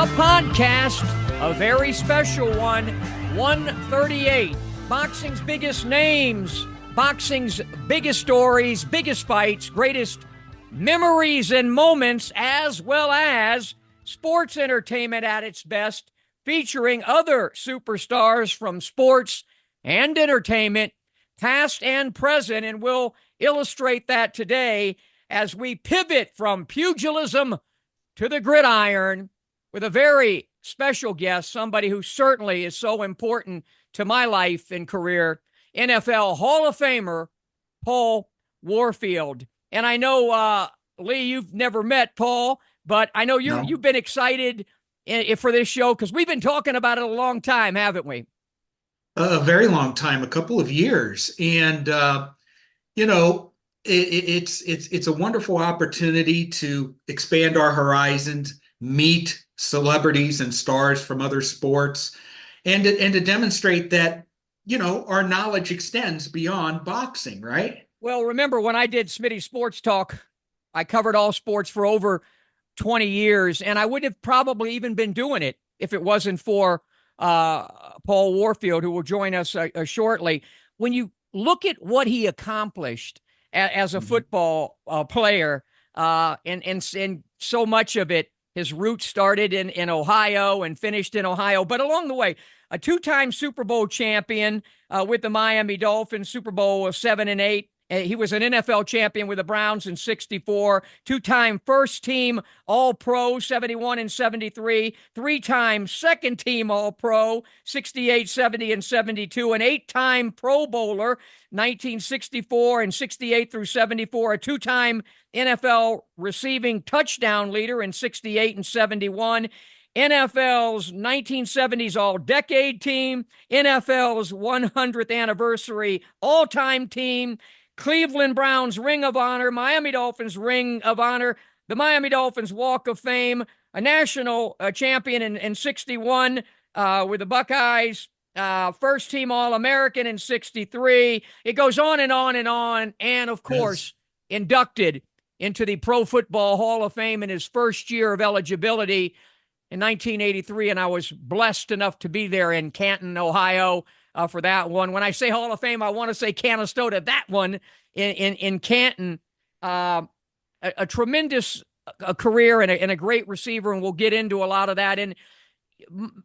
a podcast, a very special one, 138. Boxing's biggest names, boxing's biggest stories, biggest fights, greatest memories and moments, as well as sports entertainment at its best, featuring other superstars from sports and entertainment, past and present, and we'll illustrate that today as we pivot from pugilism to the gridiron with a very special guest, somebody who certainly is so important to my life and career, NFL Hall of Famer Paul Warfield. And I know, Lee, you've never met Paul, but I know you've been excited for this show because we've been talking about it a long time, haven't we? A very long time, a couple of years. And, it's a wonderful opportunity to expand our horizons, meet celebrities and stars from other sports, and to demonstrate that, our knowledge extends beyond boxing, right? Well, remember when I did Smitty Sports Talk, I covered all sports for over 20 years, and I wouldn't have probably even been doing it if it wasn't for Paul Warfield, who will join us shortly. When you look at what he accomplished as a football player, and so much of it, his roots started in Ohio and finished in Ohio. But along the way, a two-time Super Bowl champion with the Miami Dolphins, Super Bowl 7 and 8. He was an NFL champion with the Browns in 64, two-time first-team All-Pro, 71 and 73, three-time second-team All-Pro, 68, 70, and 72, an eight-time Pro Bowler, 1964 and 68 through 74, a two-time NFL receiving touchdown leader in 68 and 71, NFL's 1970s All-Decade Team, NFL's 100th Anniversary All-Time Team, Cleveland Browns Ring of Honor, Miami Dolphins Ring of Honor, the Miami Dolphins Walk of Fame, a national champion in 61 with the Buckeyes, first team All-American in 63. It goes on and on and on. And, of course, inducted into the Pro Football Hall of Fame in his first year of eligibility in 1983. And I was blessed enough to be there in Canton, Ohio, for that one. When I say Hall of Fame, I want to say Canastota. That one in Canton, a tremendous career and a great receiver, and we'll get into a lot of that. And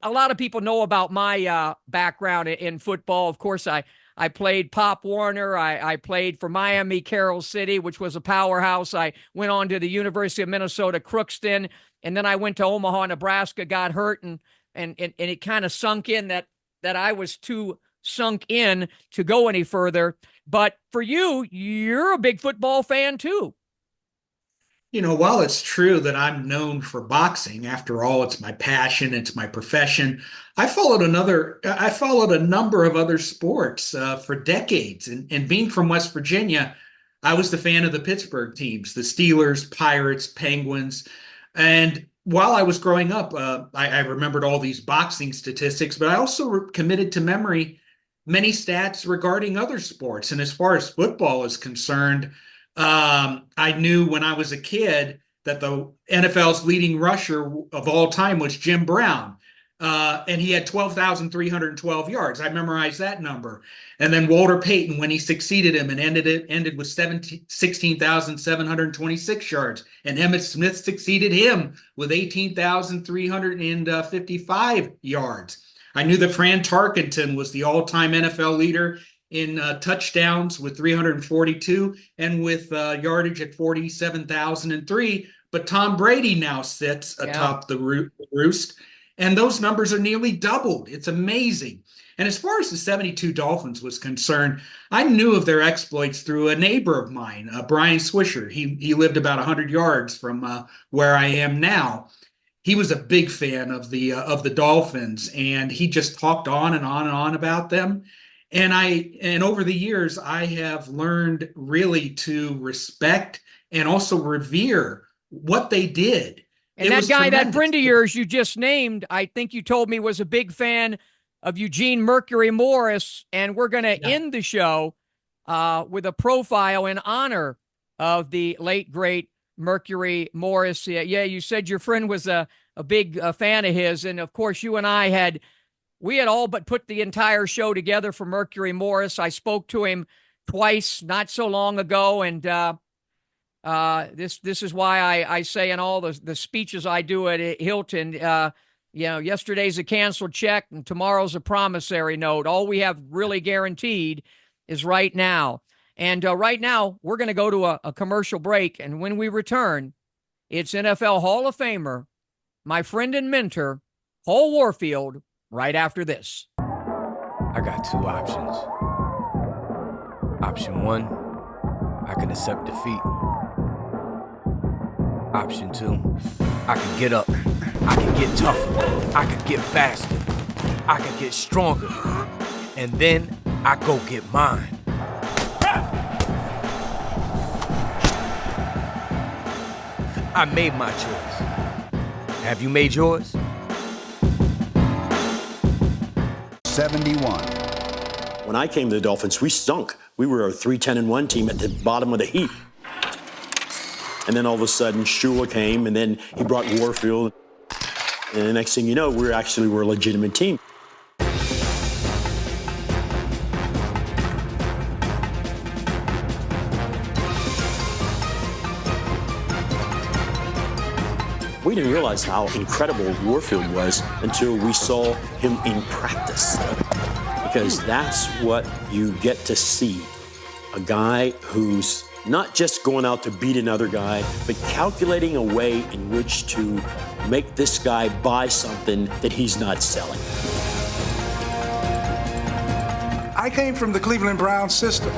a lot of people know about my background in football. Of course, I played Pop Warner. I played for Miami Carroll City, which was a powerhouse. I went on to the University of Minnesota Crookston, and then I went to Omaha, Nebraska, got hurt, and it kind of sunk in that I was too sunk in to go any further. But for you, you're a big football fan too. While it's true that I'm known for boxing, after all, it's my passion, it's my profession. I followed a number of other sports for decades. And being from West Virginia, I was the fan of the Pittsburgh teams, the Steelers, Pirates, Penguins. And while I was growing up, I remembered all these boxing statistics, but I also committed to memory many stats regarding other sports. And as far as football is concerned, I knew when I was a kid that the NFL's leading rusher of all time was Jim Brown. And he had 12,312 yards. I memorized that number. And then Walter Payton, when he succeeded him and ended with 16,726 yards. And Emmitt Smith succeeded him with 18,355 yards. I knew that Fran Tarkenton was the all-time NFL leader in touchdowns with 342 and with yardage at 47,003. But Tom Brady now sits atop the roost. And those numbers are nearly doubled. It's amazing. And as far as the 72 Dolphins was concerned, I knew of their exploits through a neighbor of mine, Brian Swisher. He lived about 100 yards from where I am now. He was a big fan of the Dolphins, and he just talked on and on and on about them. And over the years, I have learned really to respect and also revere what they did. And that guy, that friend of yours you just named, I think you told me was a big fan of Eugene Mercury Morris. And we're going to end the show with a profile in honor of the late, great Mercury Morris. Yeah, you said your friend was a a big fan of his. And of course, you and I we had all but put the entire show together for Mercury Morris. I spoke to him twice not so long ago. And this is why I say in all the speeches I do at Hilton, yesterday's a canceled check and tomorrow's a promissory note. All we have really guaranteed is right now. And right now, we're going to go to a commercial break. And when we return, it's NFL Hall of Famer, my friend and mentor, Paul Warfield, right after this. I got two options. Option one, I can accept defeat. Option two, I can get up. I can get tougher. I can get faster. I can get stronger. And then I go get mine. I made my choice. Have you made yours? 71. When I came to the Dolphins, we stunk. We were a 3-10-1 team at the bottom of the heap. And then all of a sudden, Shula came, and then he brought Warfield. And the next thing you know, we're a legitimate team. We didn't realize how incredible Warfield was until we saw him in practice. Because that's what you get to see. A guy who's not just going out to beat another guy, but calculating a way in which to make this guy buy something that he's not selling. I came from the Cleveland Browns system.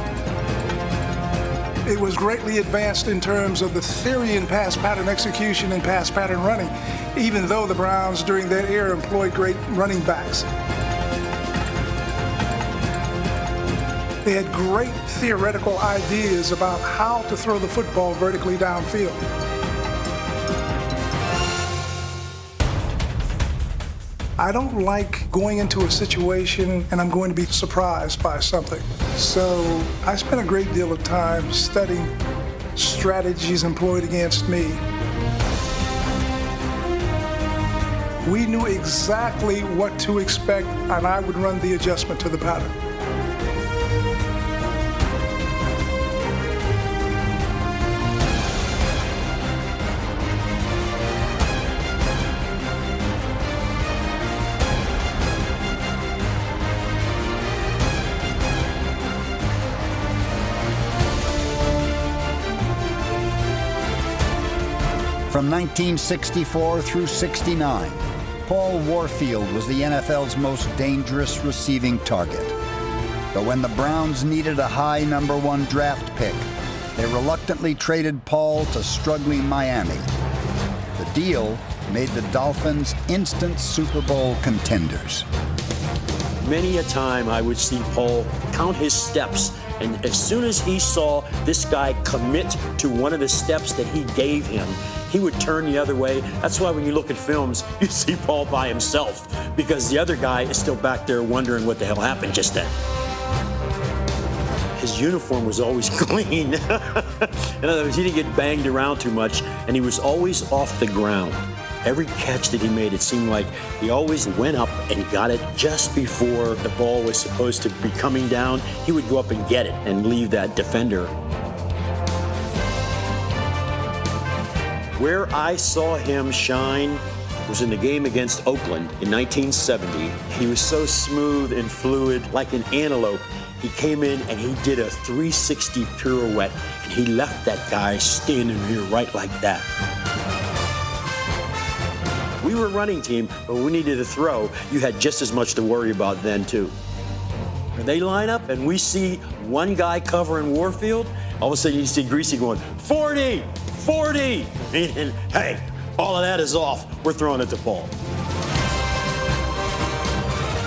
It was greatly advanced in terms of the theory in pass pattern execution and pass pattern running, even though the Browns during that era employed great running backs. They had great theoretical ideas about how to throw the football vertically downfield. I don't like going into a situation and I'm going to be surprised by something. So I spent a great deal of time studying strategies employed against me. We knew exactly what to expect, and I would run the adjustment to the pattern. From 1964 through 69, Paul Warfield was the NFL's most dangerous receiving target. But when the Browns needed a high #1 draft pick, they reluctantly traded Paul to struggling Miami. The deal made the Dolphins instant Super Bowl contenders. Many a time I would see Paul count his steps, and as soon as he saw this guy commit to one of the steps that he gave him, he would turn the other way. That's why when you look at films, you see Paul by himself, because the other guy is still back there wondering what the hell happened just then. His uniform was always clean. In other words, he didn't get banged around too much, and he was always off the ground. Every catch that he made, it seemed like he always went up and got it just before the ball was supposed to be coming down. He would go up and get it and leave that defender. Where I saw him shine was in the game against Oakland in 1970. He was so smooth and fluid, like an antelope. He came in and he did a 360 pirouette, and he left that guy standing here right like that. We were a running team, but we needed to throw. You had just as much to worry about then, too. When they line up and we see one guy covering Warfield, all of a sudden you see Greasy going, 40, 40. And hey, all of that is off. We're throwing it to Paul.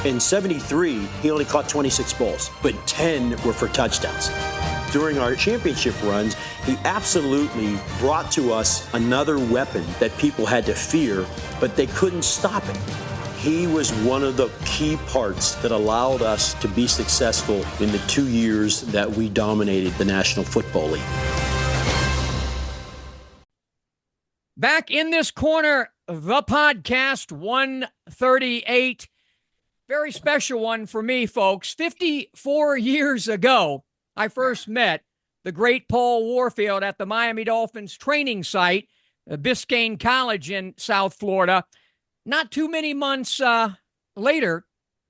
In 73, he only caught 26 balls, but 10 were for touchdowns. During our championship runs, he absolutely brought to us another weapon that people had to fear, but they couldn't stop it. He was one of the key parts that allowed us to be successful in the 2 years that we dominated the National Football League. Back in this corner the podcast 138. Very special one for me, folks. 54 years ago, I first met the great Paul Warfield at the Miami Dolphins training site, Biscayne College in South Florida. Not too many months later,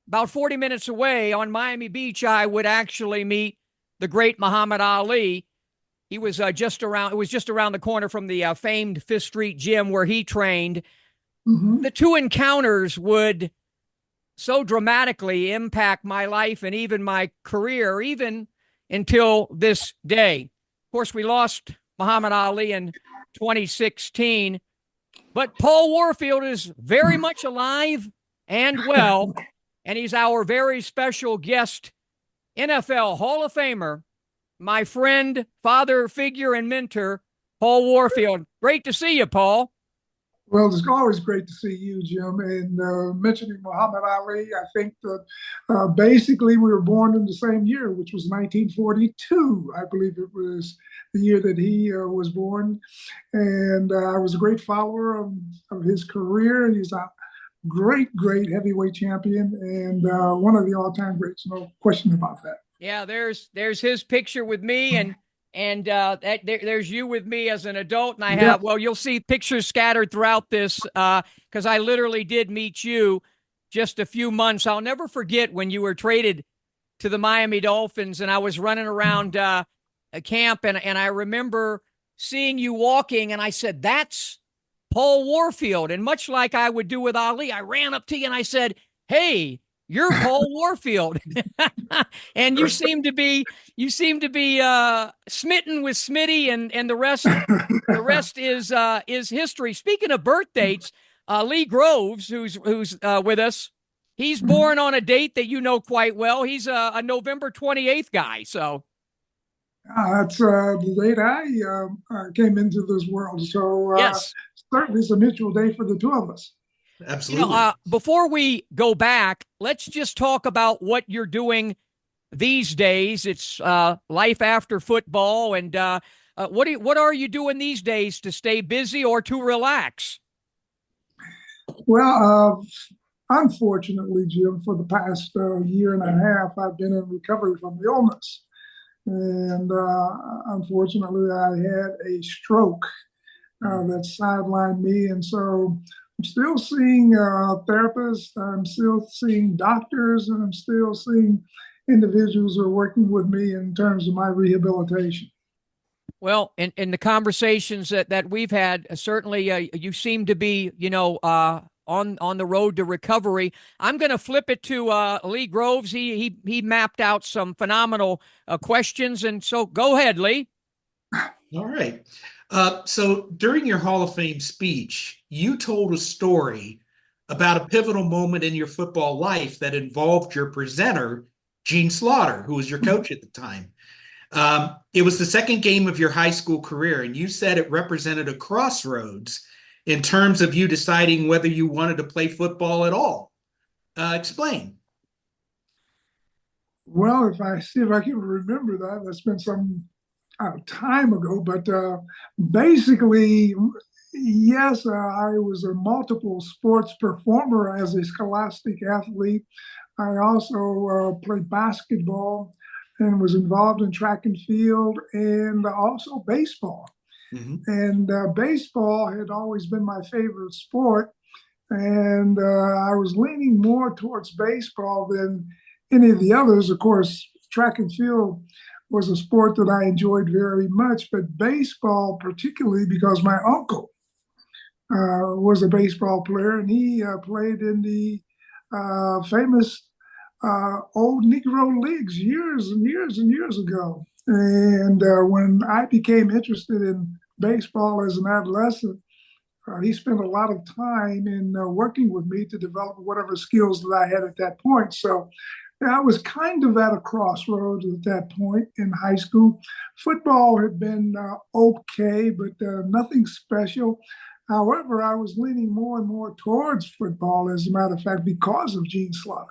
about 40 minutes away on Miami Beach, I would actually meet the great Muhammad Ali. He was just around the corner from the famed Fifth Street Gym where he trained. The two encounters would so dramatically impact my life and even my career, even until this day. Of course, we lost Muhammad Ali in 2016, but Paul Warfield is very much alive and well, and he's our very special guest, NFL Hall of Famer, my friend, father figure, and mentor, Paul Warfield. Great to see you, Paul. Well, it's always great to see you, Jim. And mentioning Muhammad Ali, I think that basically we were born in the same year, which was 1942. I believe it was the year that he was born. And I was a great follower of his career. He's a great heavyweight champion and one of the all-time greats. No question about that. Yeah, there's his picture with me, and there's you with me as an adult, and I have, well, you'll see pictures scattered throughout this because I literally did meet you just a few months. I'll never forget when you were traded to the Miami Dolphins, and I was running around a camp, and I remember seeing you walking, and I said, that's Paul Warfield. And much like I would do with Ali, I ran up to you and I said, hey, you're Paul Warfield. And you seem to be smitten with Smitty, and the rest is history. Speaking of birth dates, Lee Groves, who's with us, he's born on a date that you know quite well. He's a November 28th guy. So that's the date I came into this world. So yes, certainly it's a mutual day for the two of us. Absolutely. Before we go back, let's just talk about what you're doing these days. It's life after football, and what are you doing these days to stay busy or to relax? Well, unfortunately, Jim, for the past year and a half, I've been in recovery from the illness, and unfortunately, I had a stroke that sidelined me, and so I'm still seeing therapists, I'm still seeing doctors, and I'm still seeing individuals who are working with me in terms of my rehabilitation. Well, in the conversations that we've had, certainly you seem to be, on the road to recovery. I'm going to flip it to Lee Groves. He mapped out some phenomenal questions, and so go ahead, Lee. All right. So during your Hall of Fame speech, you told a story about a pivotal moment in your football life that involved your presenter, Gene Slaughter, who was your coach at the time. It was the second game of your high school career, and you said it represented a crossroads in terms of you deciding whether you wanted to play football at all. Explain. Well, if I can remember that, that's been some time ago, but basically, yes, I was a multiple sports performer as a scholastic athlete. I also played basketball and was involved in track and field and also baseball. And baseball had always been my favorite sport. And I was leaning more towards baseball than any of the others. Of course, track and field was a sport that I enjoyed very much, but baseball particularly because my uncle was a baseball player, and he played in the famous old Negro leagues years and years and years ago. And when I became interested in baseball as an adolescent, he spent a lot of time in working with me to develop whatever skills that I had at that point. So I was kind of at a crossroads at that point in high school. Football had been okay, but nothing special. However, I was leaning more and more towards football, as a matter of fact, because of Gene Slaughter.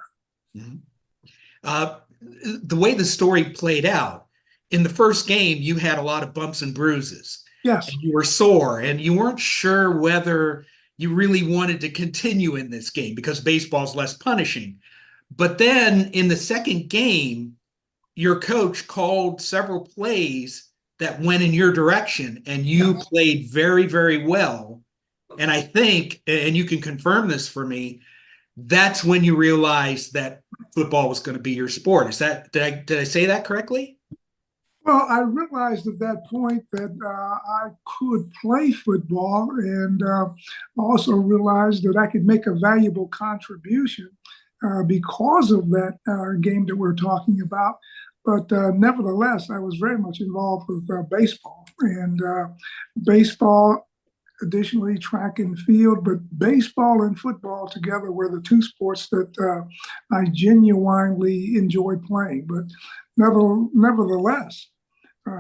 The way the story played out, in the first game, you had a lot of bumps and bruises. Yes. And you were sore, and you weren't sure whether you really wanted to continue in this game because baseball's less punishing. But then in the second game, your coach called several plays that went in your direction, and you played very, very well. And I think, and you can confirm this for me, that's when you realized that football was going to be your sport. Is that, did I say that correctly? Well, I realized at that point that I could play football, and also realized that I could make a valuable contribution because of that game that we're talking about. But nevertheless, I was very much involved with baseball, and baseball, additionally track and field, but baseball and football together were the two sports that I genuinely enjoyed playing. But nevertheless,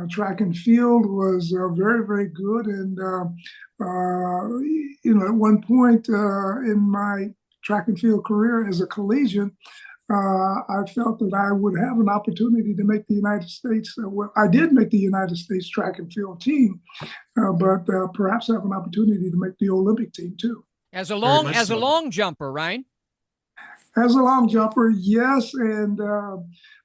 track and field was very, very good. And, at one point in my track and field career as a collegian, I felt that I would have an opportunity to make the United States. I did make the United States track and field team, but perhaps have an opportunity to make the Olympic team too. As a long jumper, right? As a long jumper, yes, and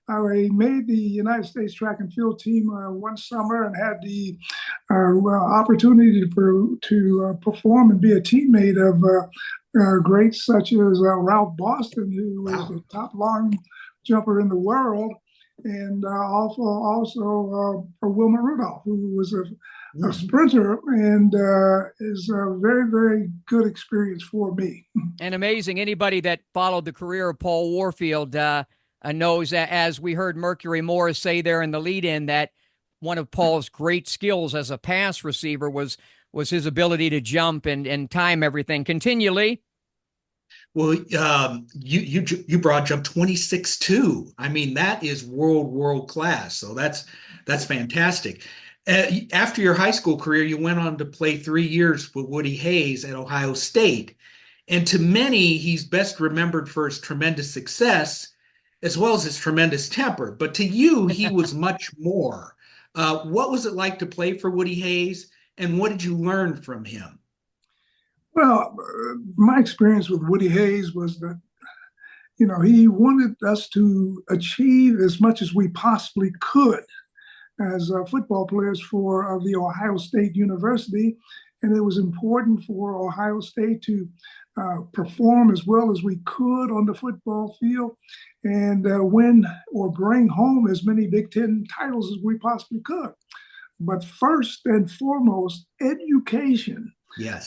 I made the United States track and field team one summer and had the opportunity to perform and be a teammate of greats such as Ralph Boston, who was the top long jumper in the world, and also Wilma Rudolph, who was a sprinter, and is a very, very good experience for me. And amazing. Anybody that followed the career of Paul Warfield knows, as we heard Mercury Morris say there in the lead-in, that one of Paul's great skills as a pass receiver was his ability to jump and time everything. Continue, Lee. Well, you broad jump 26.2. I mean, that is world class. So that's fantastic. After your high school career, you went on to play 3 years with Woody Hayes at Ohio State. And to many, he's best remembered for his tremendous success as well as his tremendous temper. But to you, he was much more. What was it like to play for Woody Hayes, and what did you learn from him? Well, my experience with Woody Hayes was that, he wanted us to achieve as much as we possibly could as football players for the Ohio State University. And it was important for Ohio State to perform as well as we could on the football field and win or bring home as many Big Ten titles as we possibly could. But first and foremost, education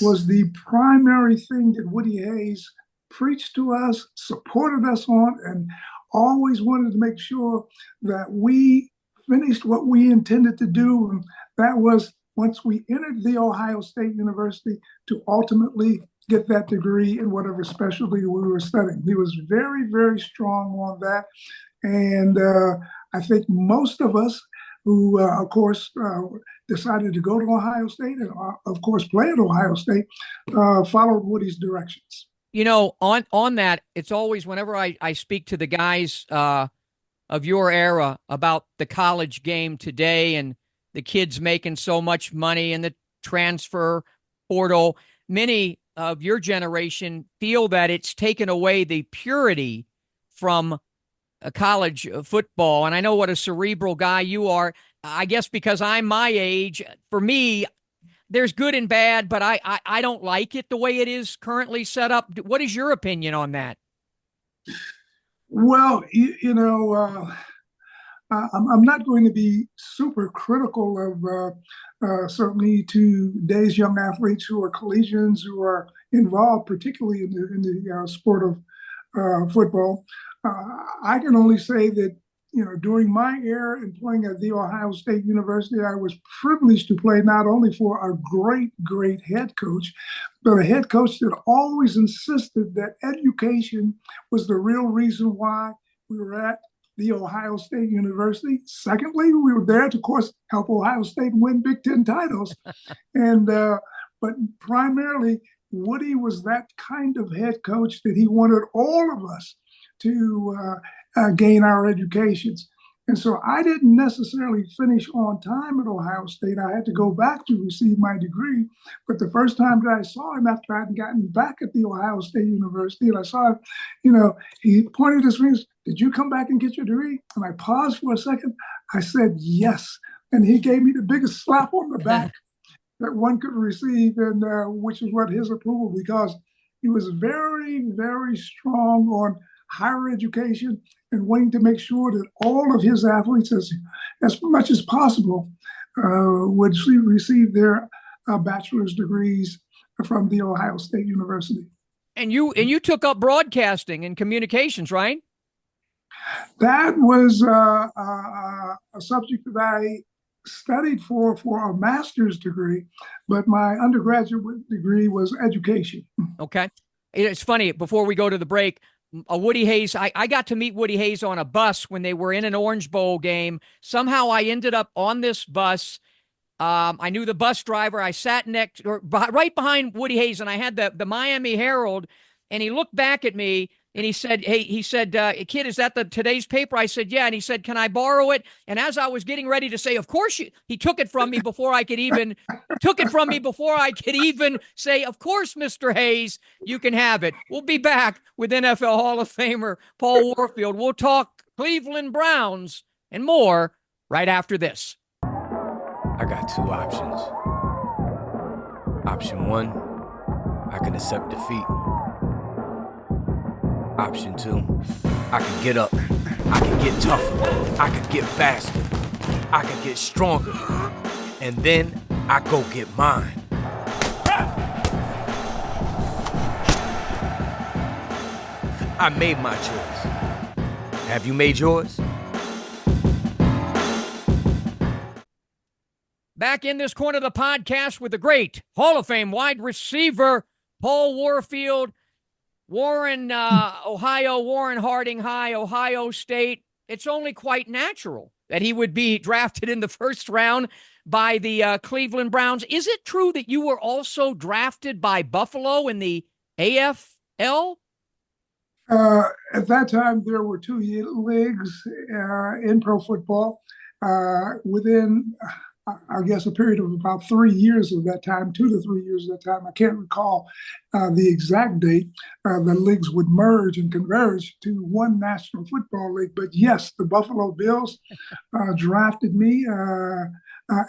was the primary thing that Woody Hayes preached to us, supported us on, and always wanted to make sure that we finished what we intended to do. And that was, once we entered the Ohio State University, to ultimately get that degree in whatever specialty we were studying. He was very, very strong on that. And I think most of us who, of course, decided to go to Ohio State and, of course, play at Ohio State, followed Woody's directions. On that, it's always, whenever I speak to the guys of your era about the college game today and the kids making so much money and the transfer portal, many of your generation feel that it's taken away the purity from college football. And I know what a cerebral guy you are. I guess because I'm my age, for me, there's good and bad, but I don't like it the way it is currently set up. What is your opinion on that? Well, I'm not going to be super critical of certainly today's young athletes who are collegians, who are involved particularly in the sport of football. I can only say that, during my era in playing at The Ohio State University, I was privileged to play not only for a great, great head coach, but a head coach that always insisted that education was the real reason why we were at The Ohio State University. Secondly, we were there to, of course, help Ohio State win Big Ten titles. But primarily, Woody was that kind of head coach that he wanted all of us to gain our educations. And so I didn't necessarily finish on time at Ohio State. I had to go back to receive my degree. But the first time that I saw him after I had gotten back at the Ohio State University, and I saw him, he pointed his fingers, "Did you come back and get your degree?" And I paused for a second. I said, "Yes." And he gave me the biggest slap on the back that one could receive, and which is what his approval, because he was very, very strong on higher education and wanting to make sure that all of his athletes, as much as possible, would receive their bachelor's degrees from the Ohio State University. And you took up broadcasting and communications, right? That was a subject that I studied for a master's degree, but my undergraduate degree was education. Okay. It's funny, before we go to the break, Woody Hayes, I got to meet Woody Hayes on a bus when they were in an Orange Bowl game. Somehow I ended up on this bus. I knew the bus driver. I sat right behind Woody Hayes, and I had the Miami Herald, and he looked back at me and he said, "Kid, is that today's paper?" I said, "Yeah." And he said, "Can I borrow it?" And as I was getting ready to say, "Of course," he took it from me before I could even say, "Of course, Mr. Hayes, you can have it." We'll be back with NFL Hall of Famer Paul Warfield. We'll talk Cleveland Browns and more right after this. I got two options. Option one, I can accept defeat. Option two, I can get up. I can get tougher. I can get faster. I can get stronger. And then I go get mine. I made my choice. Have you made yours? Back in this corner of the podcast with the great Hall of Fame wide receiver, Paul Warfield, Warren, Ohio, Warren Harding High, Ohio State. It's only quite natural that he would be drafted in the first round by the Cleveland Browns. Is it true that you were also drafted by Buffalo in the AFL? At that time, there were two leagues in pro football. Within, I guess, a period of about 3 years of that time, 2 to 3 years of that time, I can't recall the exact date, the leagues would merge and converge to one National Football League. But yes, the Buffalo Bills drafted me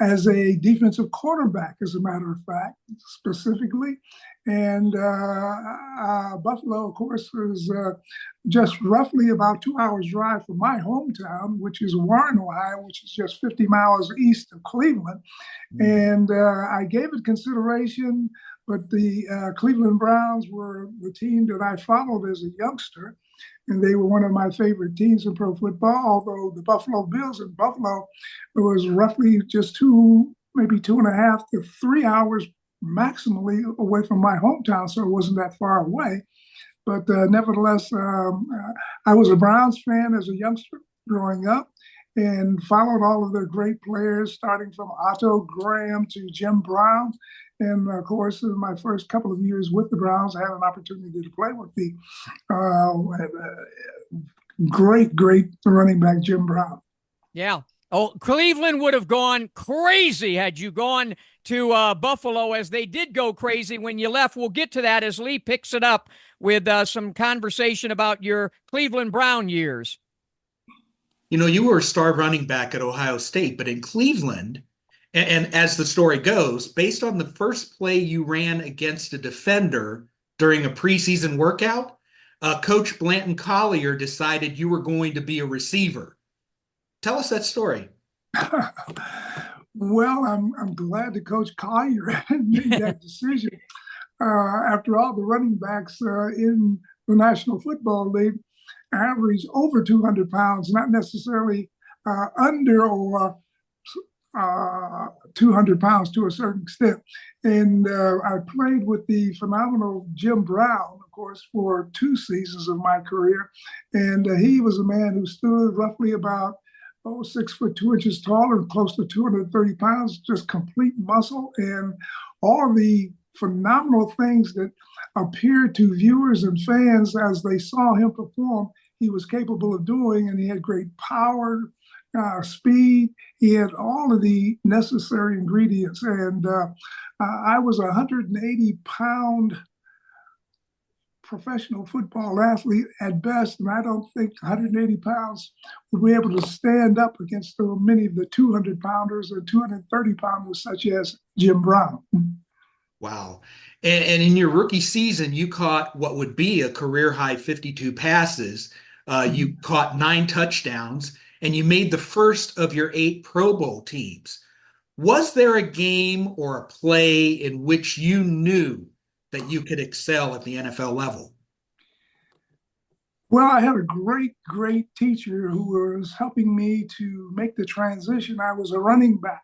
as a defensive cornerback, as a matter of fact, specifically. And Buffalo, of course, is just roughly about 2 hours drive from my hometown, which is Warren, Ohio, which is just 50 miles east of Cleveland. And I gave it consideration, but the Cleveland Browns were the team that I followed as a youngster, and they were one of my favorite teams in pro football, although the Buffalo Bills in Buffalo was roughly just maybe 2.5 to 3 hours maximally away from my hometown, so it wasn't that far away. But nevertheless, I was a Browns fan as a youngster growing up and followed all of their great players, starting from Otto Graham to Jim Brown. And of course, in my first couple of years with the Browns, I had an opportunity to play with the great running back, Jim Brown. Yeah. Oh, Cleveland would have gone crazy had you gone to Buffalo, as they did go crazy when you left. We'll get to that as Lee picks it up with some conversation about your Cleveland Brown years. You were a star running back at Ohio State, but in Cleveland, and as the story goes, based on the first play you ran against a defender during a preseason workout, Coach Blanton Collier decided you were going to be a receiver. Tell us that story. Well, I'm glad that Coach Collier made that decision. After all, the running backs in the National Football League average over 200 pounds, not necessarily under or 200 pounds to a certain extent. And I played with the phenomenal Jim Brown, of course, for 2 seasons of my career. And he was a man who stood roughly about 6 foot 2 inches tall and close to 230 pounds, just complete muscle, and all the phenomenal things that appeared to viewers and fans as they saw him perform. he was capable of doing, and he had great power, speed. He had all of the necessary ingredients. And I was a 180-pound professional football athlete at best, and I don't think 180 pounds would be able to stand up against many of the 200-pounders and 230-pounders such as Jim Brown. Wow. And in your rookie season, you caught what would be a career-high 52 passes. You caught 9 touchdowns, and you made the first of your 8 Pro Bowl teams. Was there a game or a play in which you knew that you could excel at the NFL level? Well, I had a great teacher who was helping me to make the transition. I was a running back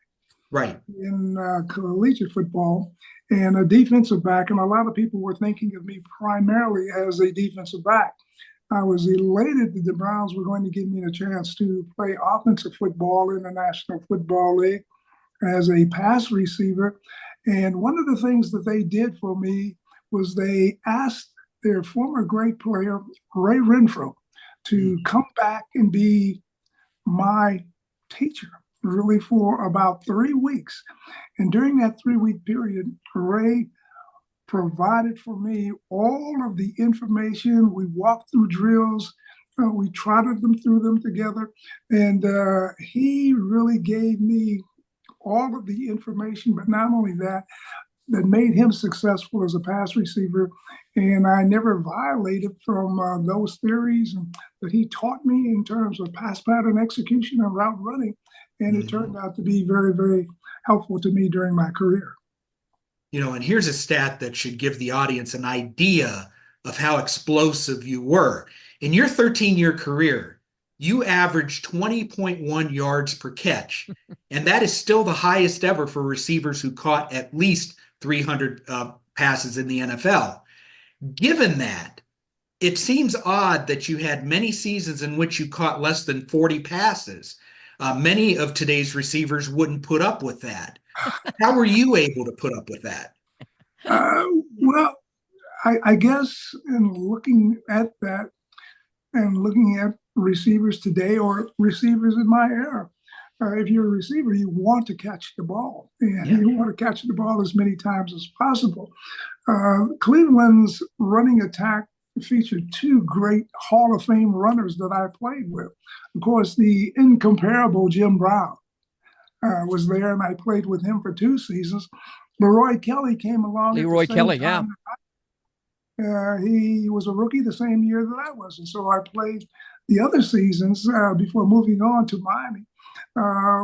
in collegiate football and a defensive back, and a lot of people were thinking of me primarily as a defensive back. I was elated that the Browns were going to give me a chance to play offensive football in the National Football League as a pass receiver. And one of the things that they did for me was they asked their former great player, Ray Renfro, to come back and be my teacher, really, for about 3 weeks. And during that 3-week period, Ray provided for me all of the information. We walked through drills. We trotted them through them together. And he really gave me all of the information, but not only that, that made him successful as a pass receiver. And I never violated from those theories that he taught me in terms of pass pattern execution and route running. And it turned out to be very, very helpful to me during my career. You know, and here's a stat that should give the audience an idea of how explosive you were. In your 13-year career, you averaged 20.1 yards per catch, and that is still the highest ever for receivers who caught at least 300 passes in the NFL. Given that, it seems odd that you had many seasons in which you caught less than 40 passes. Many of today's receivers wouldn't put up with that. How were you able to put up with that? Well, I guess in looking at that and looking at receivers today or receivers in my era, if you're a receiver, you want to catch the ball, and you want to catch the ball as many times as possible. Cleveland's running attack featured 2 great Hall of Fame runners that I played with. Of course, the incomparable Jim Brown was there, and I played with him for 2 seasons. Leroy Kelly came along. Leroy Kelly, yeah. He was a rookie the same year that I was, and so I played the other seasons before moving on to Miami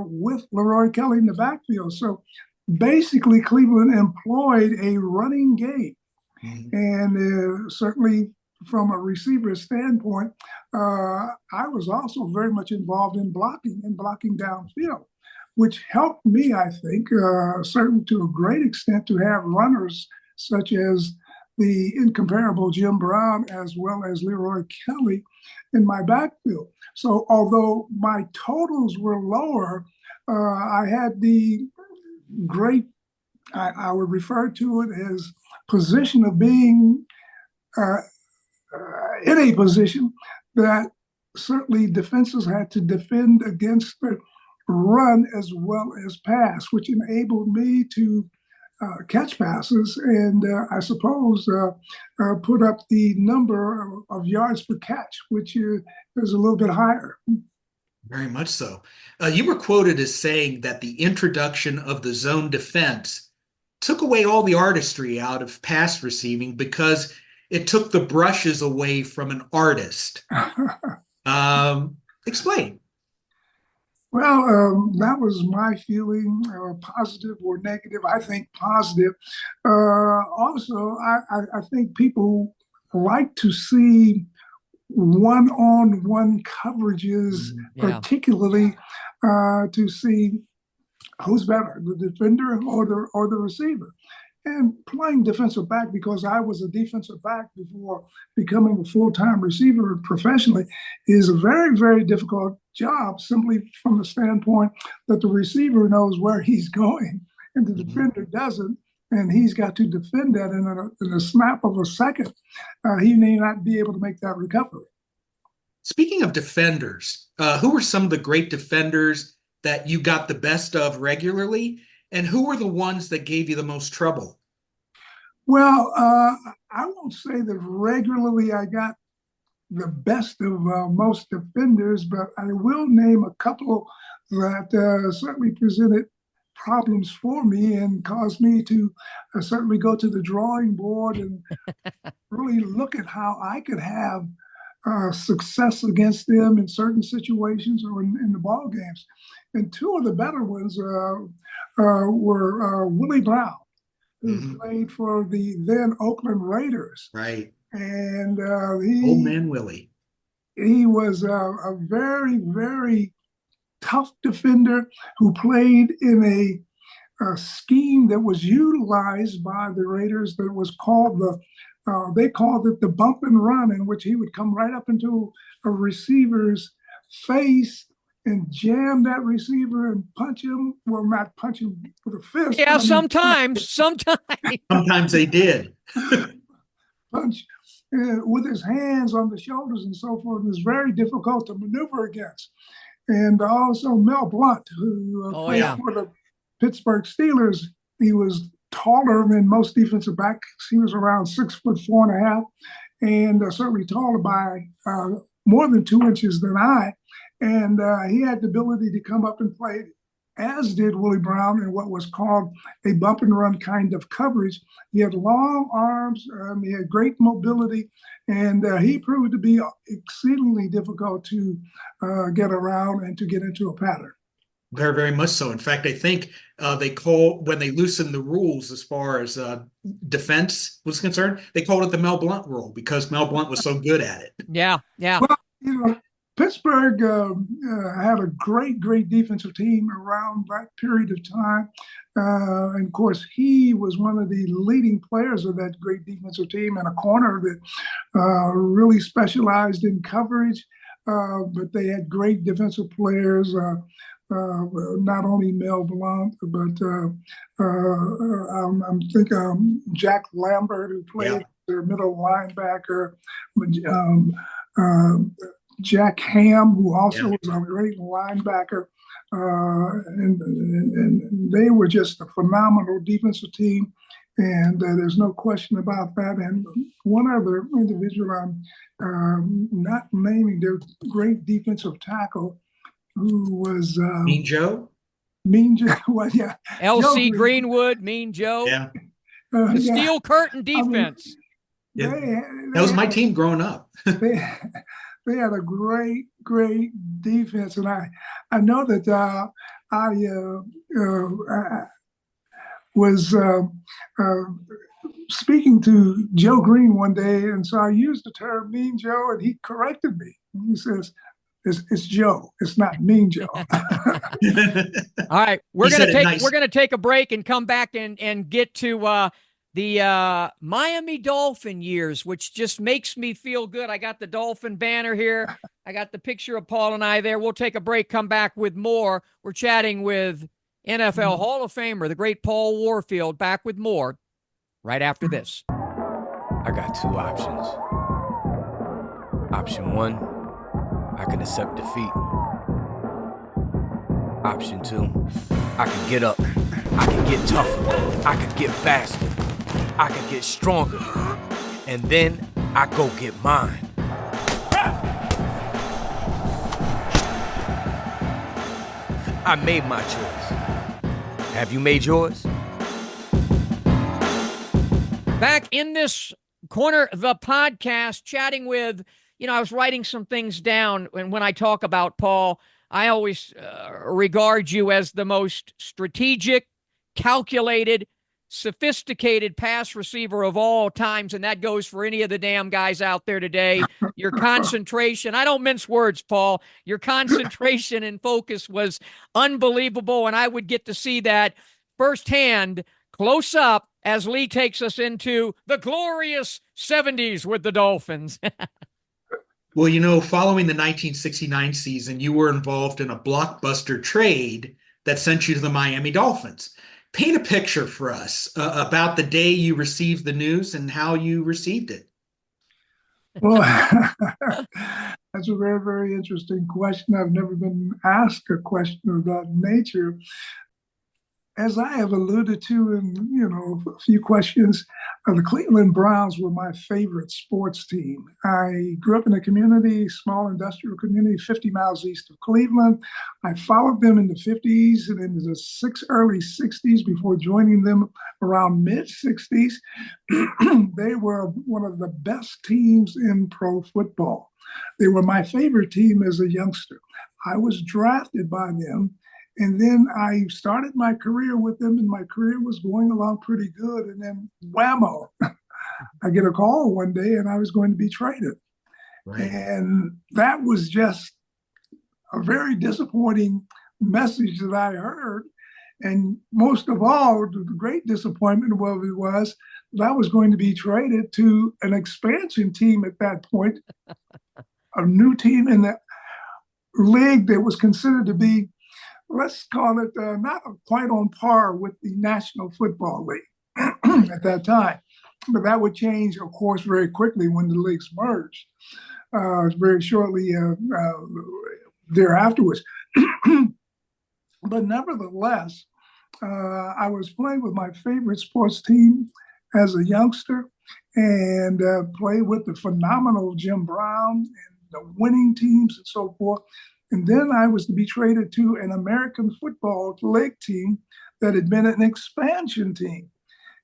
with Leroy Kelly in the backfield. So basically, Cleveland employed a running game, and certainly from a receiver standpoint, I was also very much involved in blocking downfield, which helped me, I think, certainly to a great extent, to have runners such as the incomparable Jim Brown as well as Leroy Kelly in my backfield. So although my totals were lower, I had the great, I would refer to it as position of being in a position that certainly defenses had to defend against the run as well as pass, which enabled me to catch passes and I suppose put up the number of yards per catch, which is a little bit higher. Very much so. You were quoted as saying that the introduction of the zone defense took away all the artistry out of pass receiving because it took the brushes away from an artist. Explain. Well, that was my feeling, positive or negative. I think positive. Also, I think people like to see one-on-one coverages, particularly to see who's better, the defender or the receiver. And playing defensive back, because I was a defensive back before becoming a full-time receiver professionally, is a very, very difficult job, simply from the standpoint that the receiver knows where he's going and the defender doesn't, and he's got to defend that in a snap of a second. He may not be able to make that recovery. Speaking of defenders, who were some of the great defenders that you got the best of regularly, and who were the ones that gave you the most trouble? Well, I won't say that regularly I got the best of most defenders, but I will name a couple that certainly presented problems for me and caused me to certainly go to the drawing board and really look at how I could have success against them in certain situations or in the ball games. And two of the better ones were Willie Brown, who played for the then Oakland Raiders. Right. And Old Man Willie. He was a very, very tough defender who played in a scheme that was utilized by the Raiders that was called they called it the bump and run, in which he would come right up into a receiver's face and jam that receiver and punch him. Well, not punch him with a fist. Yeah, sometimes. Sometimes they did. Punch with his hands on the shoulders and so forth. It was very difficult to maneuver against. And also Mel Blount, who played for the Pittsburgh Steelers. He was taller than most defensive backs. He was around 6'4.5", and certainly taller by more than 2 inches than I. And he had the ability to come up and play, as did Willie Brown, in what was called a bump and run kind of coverage. He had long arms, he had great mobility, and he proved to be exceedingly difficult to get around and to get into a pattern. Very, very much so. In fact, I think when they loosened the rules as far as defense was concerned, they called it the Mel Blount rule because Mel Blount was so good at it. Yeah. Well, Pittsburgh had a great, great defensive team around that period of time. And of course, he was one of the leading players of that great defensive team and a corner that really specialized in coverage. But they had great defensive players, not only Mel Blount, but I'm thinking Jack Lambert, who played their middle linebacker, Jack Ham, who also was a great linebacker, and they were just a phenomenal defensive team, and there's no question about that. And one other individual I'm not naming, their great defensive tackle, who was Mean Joe. Well, yeah, L.C. Greenwood, Mean Joe, the Steel Curtain defense. I mean, that was my team growing up. They had a great, great defense, and I know that I was speaking to Joe Green one day, and so I used the term Mean Joe, and he corrected me. He says, "It's Joe. It's not Mean Joe." All right, we're gonna take a break and come back and get to the Miami Dolphin years, which just makes me feel good. I got the Dolphin banner here. I got the picture of Paul and I there. We'll take a break, come back with more. We're chatting with NFL Hall of Famer, the great Paul Warfield, back with more right after this. I got two options. Option one, I can accept defeat. Option two, I can get up. I can get tougher. I can get faster. I can get stronger. And then I go get mine. I made my choice. Have you made yours? Back in this corner of the podcast, chatting with, I was writing some things down, and when I talk about Paul, I always regard you as the most strategic, calculated, sophisticated pass receiver of all times, and that goes for any of the damn guys out there today. Your concentration, I don't mince words, Paul, your concentration and focus was unbelievable, and I would get to see that firsthand, close up, as Lee takes us into the glorious 70s with the Dolphins. Well, following the 1969 season, you were involved in a blockbuster trade that sent you to the Miami Dolphins. Paint a picture for us about the day you received the news and how you received it. Well, That's a very, very interesting question. I've never been asked a question of that nature. As I have alluded to in a few questions, the Cleveland Browns were my favorite sports team. I grew up in a community, small industrial community, 50 miles east of Cleveland. I followed them in the 50s and into the early 60s before joining them around mid 60s. They were one of the best teams in pro football. They were my favorite team as a youngster. I was drafted by them. And then I started my career with them, and my career was going along pretty good. And then whammo, I get a call one day and I was going to be traded. Right. And that was just a very disappointing message that I heard. And most of all, the great disappointment was that I was going to be traded to an expansion team at that point, a new team in the league that was considered to be, let's call it, not quite on par with the National Football League at that time. But that would change, of course, very quickly when the leagues merged, very shortly thereafterwards. But nevertheless, I was playing with my favorite sports team as a youngster and played with the phenomenal Jim Brown and the winning teams and so forth. And then I was to be traded to an American Football League team that had been an expansion team.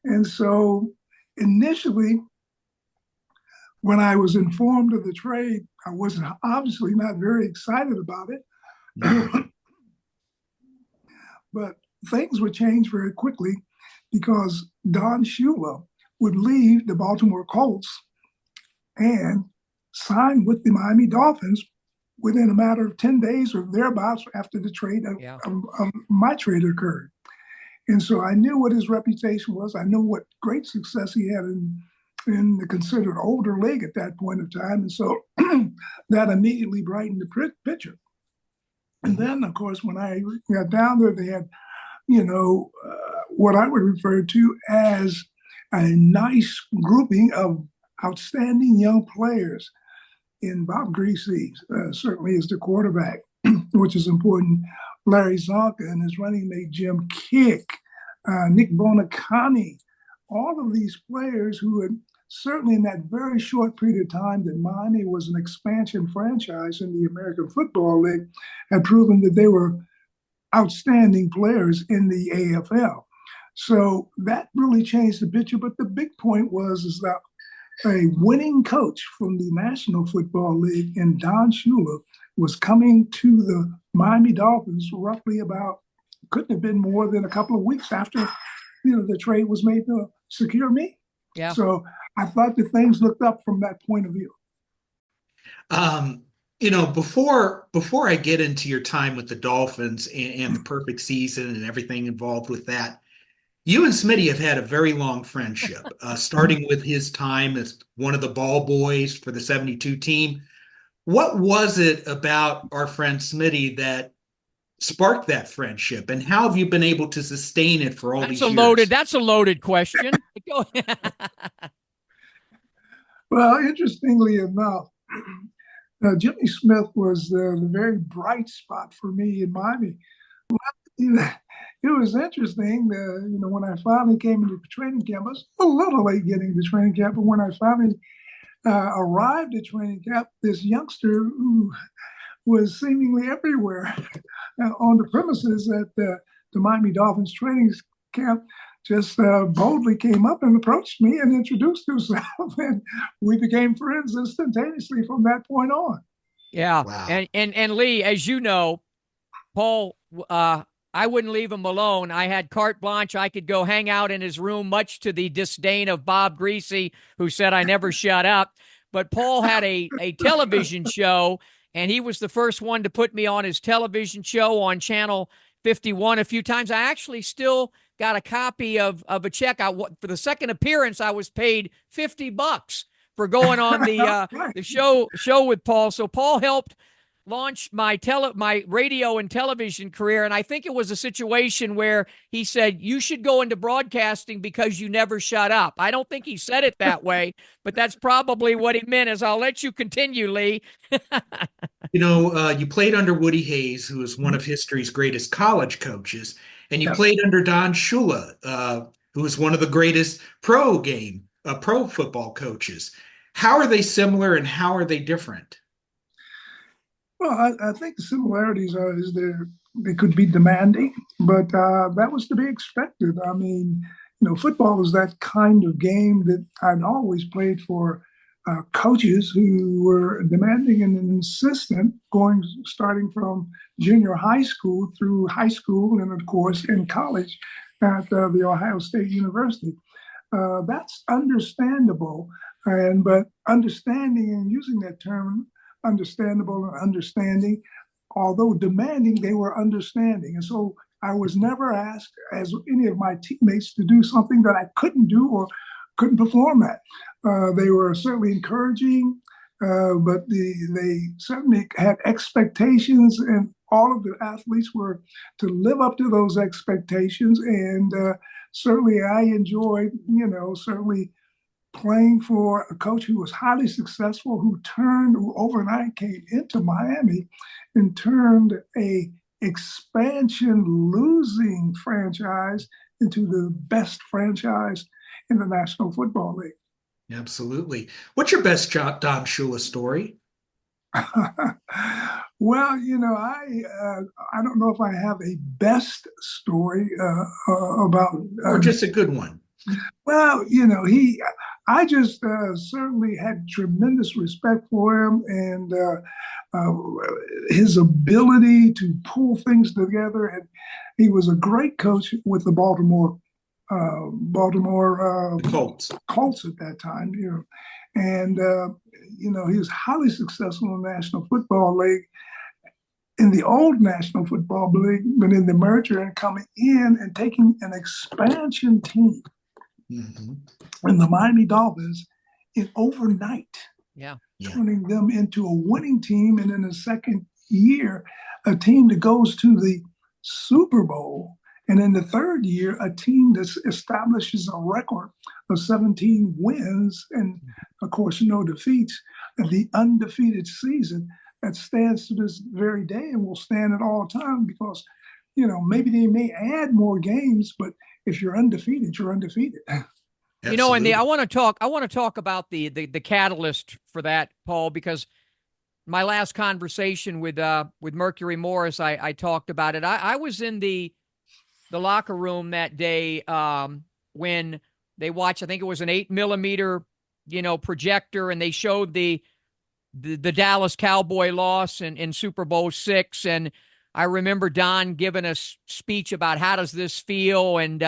And so initially, when I was informed of the trade, I was obviously not very excited about it. But things would change very quickly because Don Shula would leave the Baltimore Colts and sign with the Miami Dolphins within a matter of 10 days or thereabouts after the trade, my trade occurred. And so I knew what his reputation was. I knew what great success he had in the considered older league at that point of time. And so that immediately brightened the picture. And then, of course, when I got down there, they had, what I would refer to as a nice grouping of outstanding young players. In Bob Greasy, certainly as the quarterback, which is important. Larry Zonka and his running mate Jim Kick, Nick Bonacani, all of these players who had certainly in that very short period of time that Miami was an expansion franchise in the American Football League, had proven that they were outstanding players in the AFL. So that really changed the picture. But the big point is that a winning coach from the National Football League in Don Shula was coming to the Miami Dolphins roughly couldn't have been more than a couple of weeks after, the trade was made to secure me. Yeah. So I thought that things looked up from that point of view. Before I get into your time with the Dolphins and the perfect season and everything involved with that, you and Smitty have had a very long friendship, starting with his time as one of the ball boys for the 72 team. What was it about our friend Smitty that sparked that friendship, and how have you been able to sustain it for all these years? That's a loaded question. Well, interestingly enough, Jimmy Smith was the very bright spot for me in Miami. It was interesting, when I finally came into training camp, I was a little late getting to training camp, but when I finally arrived at training camp, this youngster who was seemingly everywhere on the premises at the Miami Dolphins training camp just boldly came up and approached me and introduced himself, and we became friends instantaneously from that point on. Yeah, wow. And Lee, as you know, Paul, I wouldn't leave him alone. I had carte blanche. I could go hang out in his room, much to the disdain of Bob Greasy, who said I never shut up. But Paul had a television show, and he was the first one to put me on his television show on Channel 51 a few times. I actually still got a copy of a check. For the second appearance, I was paid $50 for going on the show with Paul. So Paul helped launched my radio and television career, and I think it was a situation where he said, you should go into broadcasting because you never shut up. I don't think he said it that way, but that's probably what he meant. As I'll let you continue, Lee. You played under Woody Hayes, who is one of history's greatest college coaches, and you played under Don Shula, who is one of the greatest pro football coaches. How are they similar and how are they different? Well, I think the similarities is they could be demanding, but that was to be expected. I mean, football is that kind of game that I'd always played for coaches who were demanding and insistent, starting from junior high school through high school and, of course, in college at the Ohio State University. That's understandable, but understanding and using that term, understandable and understanding, although demanding, they were understanding. And so I was never asked, as any of my teammates, to do something that I couldn't do or couldn't perform at. They were certainly encouraging, but they certainly had expectations, and all of the athletes were to live up to those expectations. And certainly I enjoyed, certainly playing for a coach who was highly successful, who overnight came into Miami and turned a expansion losing franchise into the best franchise in the National Football League. Absolutely. What's your best Don Shula story? Well, I don't know if I have a best story about, or just a good one. Well, I just certainly had tremendous respect for him and his ability to pull things together. And he was a great coach with the Baltimore Colts at that time. And he was highly successful in the National Football League, in the old National Football League, but in the merger and coming in and taking an expansion team. Mm-hmm. And the Miami Dolphins in overnight, turning them into a winning team, and in the second year, a team that goes to the Super Bowl, and in the third year, a team that establishes a record of 17 wins and, of course, no defeats, and the undefeated season that stands to this very day and will stand at all time because, maybe they may add more games, but if you're undefeated, you're undefeated. Absolutely. And I want to talk about the catalyst for that, Paul, because my last conversation with Mercury Morris, I talked about it. I was in the locker room that day when they watched, I think it was an 8mm, projector, and they showed the Dallas Cowboy loss in Super Bowl VI, and I remember Don giving a speech about how does this feel, and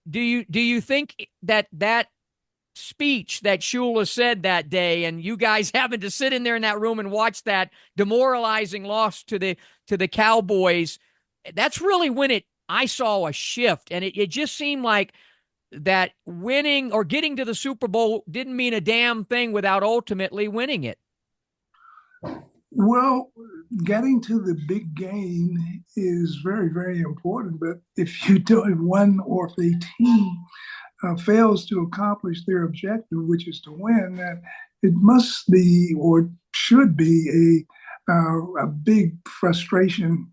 do you think that speech that Shula said that day, and you guys having to sit in there in that room and watch that demoralizing loss to the Cowboys, that's really when I saw a shift, and it just seemed like that winning or getting to the Super Bowl didn't mean a damn thing without ultimately winning it. Well, getting to the big game is very, very important. But if you don't, one or if a team fails to accomplish their objective, which is to win, that it must be or should be a big frustration.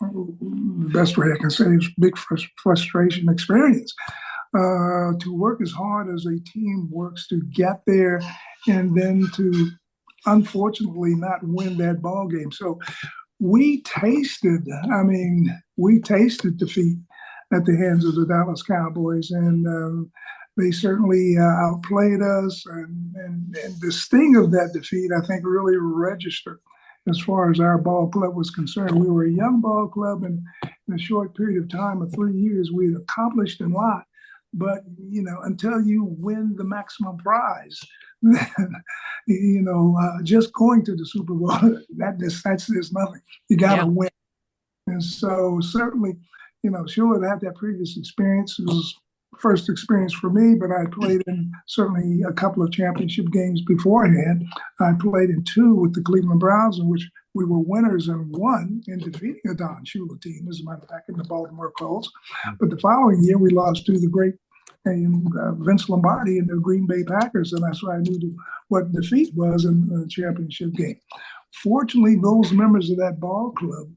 The best way I can say is big frustration experience. To work as hard as a team works to get there, and then to unfortunately not win that ball game. So we tasted defeat at the hands of the Dallas Cowboys, and they certainly outplayed us. And the sting of that defeat, I think, really registered as far as our ball club was concerned. We were a young ball club, and in a short period of time of 3 years, we had accomplished a lot. But, until you win the maximum prize, just going to the Super Bowl, that's nothing. You got to win. And so certainly, Shula had that previous experience. It was first experience for me, but I played in certainly a couple of championship games beforehand. I played in 2 with the Cleveland Browns, in which We were winners and won in defeating a Don Shula team, as a matter of fact, in the Baltimore Colts. But the following year, we lost to the great Vince Lombardi and the Green Bay Packers, and that's why I knew what defeat was in the championship game. Fortunately, those members of that ball club,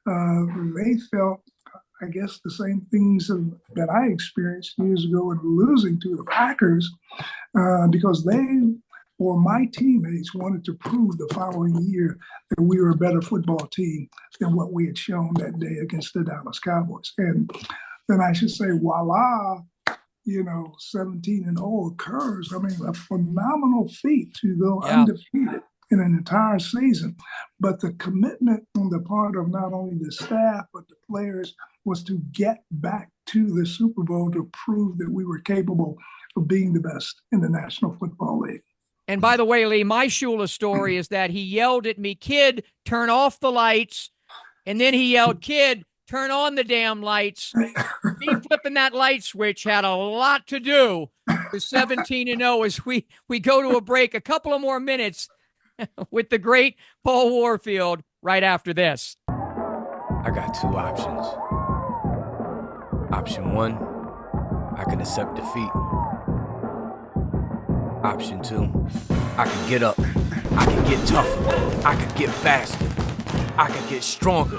they felt, I guess, the same things that I experienced years ago in losing to the Packers, because they or my teammates wanted to prove the following year that we were a better football team than what we had shown that day against the Dallas Cowboys. And then I should say, voila, 17-0 occurs. I mean, a phenomenal feat to go undefeated in an entire season. But the commitment on the part of not only the staff, but the players was to get back to the Super Bowl to prove that we were capable of being the best in the National Football League. And by the way, Lee, my Shula story is that he yelled at me, "Kid, turn off the lights." And then he yelled, "Kid, turn on the damn lights." Me flipping that light switch had a lot to do with 17-0 as we go to a break. A couple of more minutes with the great Paul Warfield right after this. I got two options. Option one, I can accept defeat. Option two, I can get up. I can get tougher. I can get faster. I can get stronger.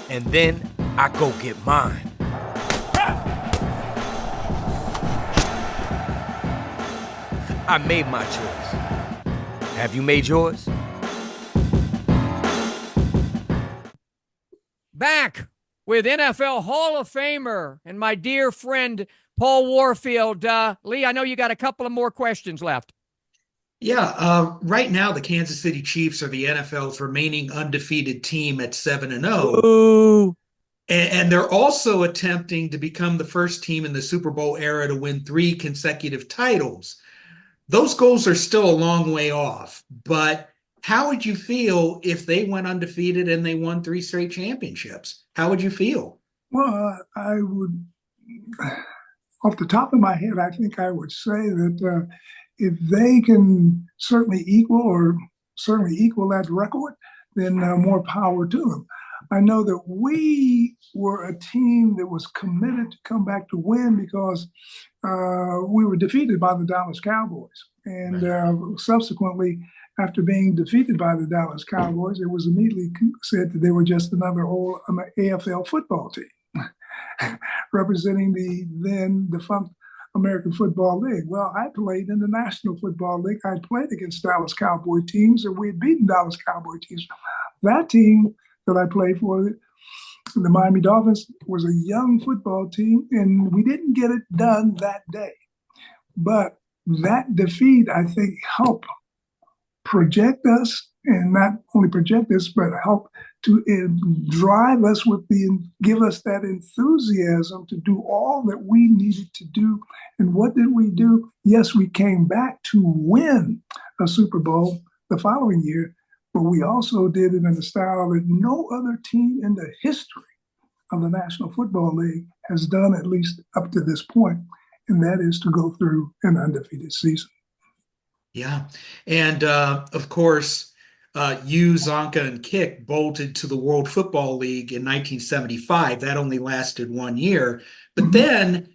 And then I go get mine. I made my choice. Have you made yours? Back with NFL Hall of Famer and my dear friend Paul Warfield. Lee, I know you got a couple of more questions left. Yeah, right now the Kansas City Chiefs are the NFL's remaining undefeated team at 7-0. Ooh. And they're also attempting to become the first team in the Super Bowl era to win 3 consecutive titles. Those goals are still a long way off, but how would you feel if they went undefeated and they won 3 straight championships? How would you feel? Well, I would, off the top of my head, I think I would say that if they can certainly equal that record, then more power to them. I know that we were a team that was committed to come back to win because we were defeated by the Dallas Cowboys. And subsequently, after being defeated by the Dallas Cowboys, it was immediately said that they were just another old AFL football team representing the then defunct American Football League. Well, I played in the National Football League. I played against Dallas Cowboy teams, and we had beaten Dallas Cowboy teams. That team that I played for, the Miami Dolphins, was a young football team, and we didn't get it done that day. But that defeat, I think, helped project us, and not only project us, but help to drive us give us that enthusiasm to do all that we needed to do. And what did we do? Yes, we came back to win a Super Bowl the following year, but we also did it in a style that no other team in the history of the National Football League has done, at least up to this point, and that is to go through an undefeated season. Yeah. And of course, you, Zonka, and Kick bolted to the World Football League in 1975. That only lasted 1 year. But then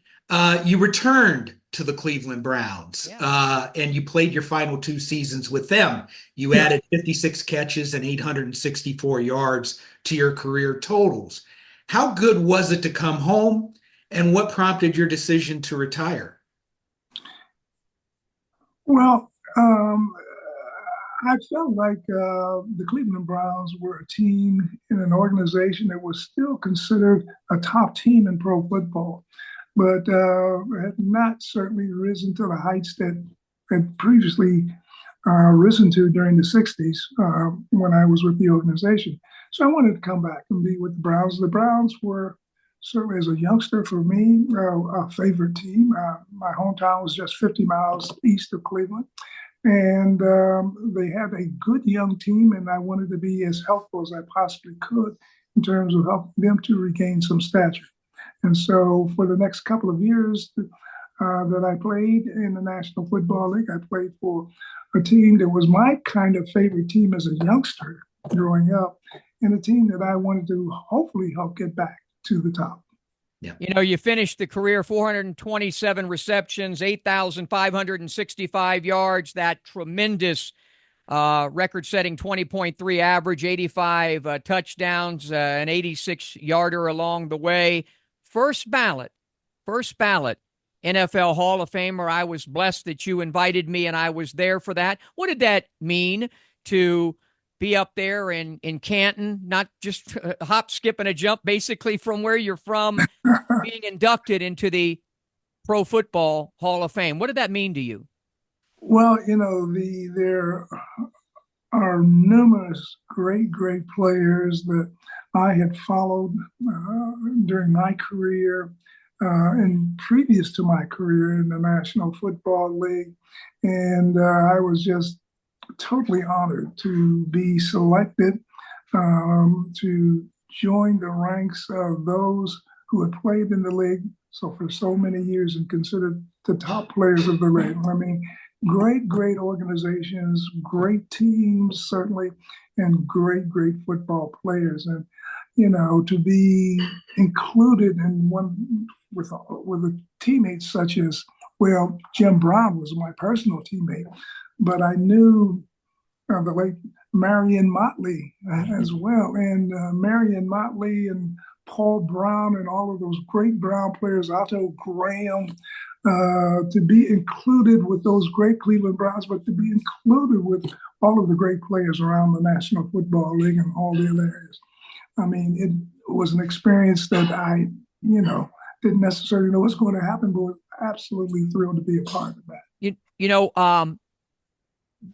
you returned to the Cleveland Browns, and you played your final 2 seasons with them. You added 56 catches and 864 yards to your career totals. How good was it to come home, and what prompted your decision to retire? Well, I felt like the Cleveland Browns were a team in an organization that was still considered a top team in pro football, but had not certainly risen to the heights that had previously risen to during the 60s when I was with the organization. So I wanted to come back and be with the Browns. The Browns were certainly, as a youngster, for me, a favorite team. My hometown was just 50 miles east of Cleveland. And they had a good young team, and I wanted to be as helpful as I possibly could in terms of helping them to regain some stature. And so for the next couple of years that I played in the National Football League, I played for a team that was my kind of favorite team as a youngster. growing up, and a team that I wanted to hopefully help get back to the top. Yeah. You know, you finished the career 427 receptions, 8,565 yards, that tremendous record-setting 20.3 average, 85 touchdowns, an 86-yarder along the way. First ballot NFL Hall of Famer. I was blessed that you invited me, and I was there for that. What did that mean to be up there in Canton, not just hop, skip, and a jump, basically from where you're from, being inducted into the Pro Football Hall of Fame? What did that mean to you? Well, you know, there are numerous great players that I had followed during my career and previous to my career in the National Football League. And I was just totally honored to be selected to join the ranks of those who had played in the league for so many years and considered the top players of the league. I mean, great organizations, great teams, certainly, and great football players. And, you know, to be included in one with a teammates such as, well, Jim Brown was my personal teammate, but I knew the late Marion Motley as well. And Marion Motley and Paul Brown and all of those great Brown players, Otto Graham, to be included with those great Cleveland Browns, but to be included with all of the great players around the National Football League and all the other areas. I mean, it was an experience that I, you know, didn't necessarily know what's going to happen, but was absolutely thrilled to be a part of that. You know,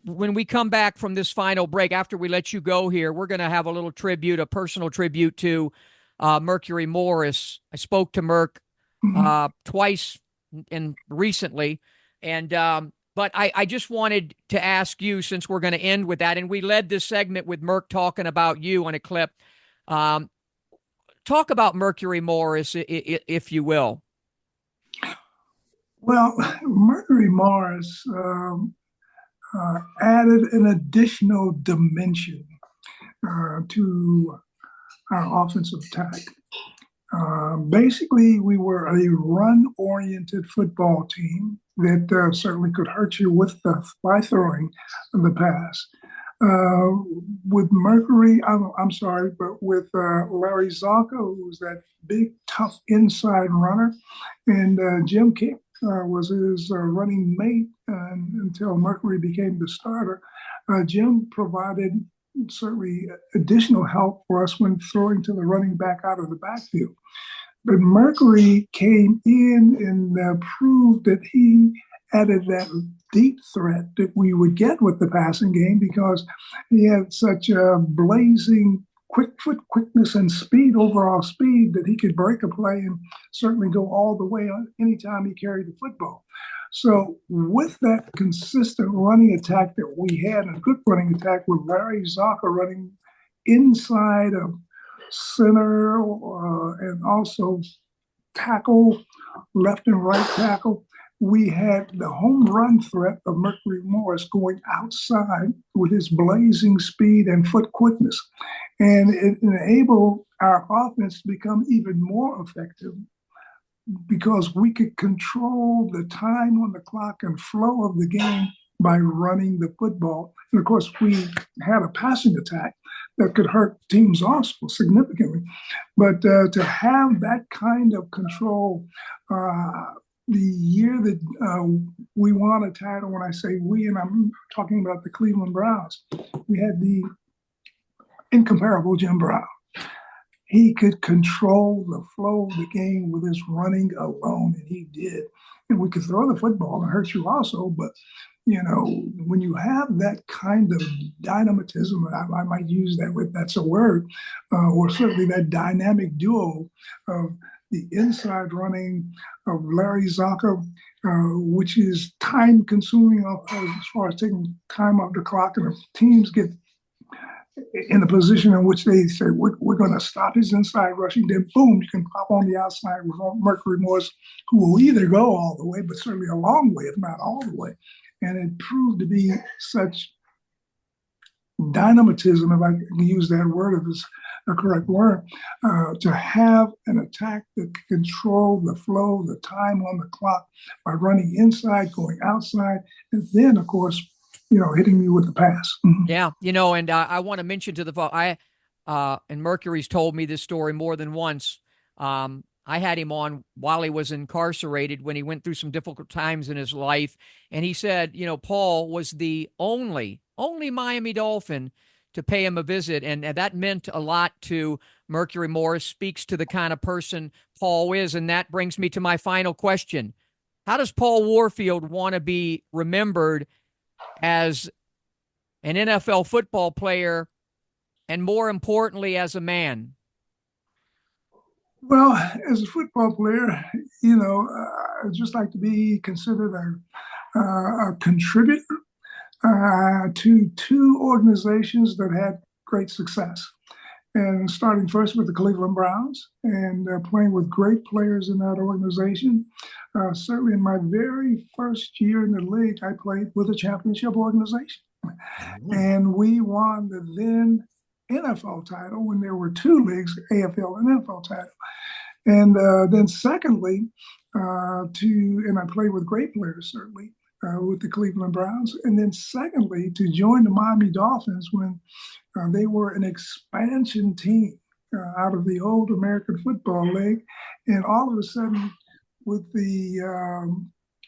when we come back from this final break, after we let you go here, we're going to have a little tribute, a personal tribute to Mercury Morris. I spoke to Merc twice and recently, and but I just wanted to ask you, since we're going to end with that, and we led this segment with Merc talking about you on a clip. Talk about Mercury Morris, if you will. Well, Mercury Morris added an additional dimension to our offensive attack. Basically, we were a run-oriented football team that certainly could hurt you by throwing the pass. With Mercury, I'm sorry, but with Larry Zonka, who was that big, tough inside runner, and Jim King was his running mate until Mercury became the starter. Jim provided certainly additional help for us when throwing to the running back out of the backfield. But Mercury came in and proved that he added that deep threat that we would get with the passing game, because he had such a blazing quickness and speed, overall speed, that he could break a play and certainly go all the way on anytime he carried the football. So with that consistent running attack that we had, a good running attack with Larry Zonka running inside of center and also tackle, left and right tackle, we had the home run threat of Mercury Morris going outside with his blazing speed and foot quickness. And it enabled our offense to become even more effective because we could control the time on the clock and flow of the game by running the football. And of course, we had a passing attack that could hurt teams also significantly. But to have that kind of control, the year that we won a title, when I say we, and I'm talking about the Cleveland Browns, we had the incomparable Jim Brown. He could control the flow of the game with his running alone, and he did. And we could throw the football and hurt you also, but you know, when you have that kind of dynamism, I might use that that's a word, or certainly that dynamic duo of the inside running of Larry Zonka, which is time consuming as far as taking time off the clock, and if teams get in a position in which they say, we're going to stop his inside rushing, then boom, you can pop on the outside with Mercury Morris, who will either go all the way, but certainly a long way, if not all the way. And it proved to be such dynamism, if I can use that word, if it's a correct word, to have an attack that can control the flow, the time on the clock by running inside, going outside, and then, of course, hitting you with the pass. Mm-hmm. Yeah, and I want to mention to the and Mercury's told me this story more than once. I had him on while he was incarcerated when he went through some difficult times in his life. And he said, Paul was the only Miami Dolphin to pay him a visit. And that meant a lot to Mercury Morris, speaks to the kind of person Paul is. And that brings me to my final question. How does Paul Warfield want to be remembered as an NFL football player and, more importantly, as a man? Well, as a football player, I'd just like to be considered a contributor to two organizations that had great success. And starting first with the Cleveland Browns and playing with great players in that organization. Certainly in my very first year in the league, I played with a championship organization. Mm-hmm. And we won the then NFL title when there were two leagues, AFL and NFL title. And then secondly, and I played with great players, certainly, with the Cleveland Browns. And then secondly, to join the Miami Dolphins when they were an expansion team out of the old American Football League. And all of a sudden, with the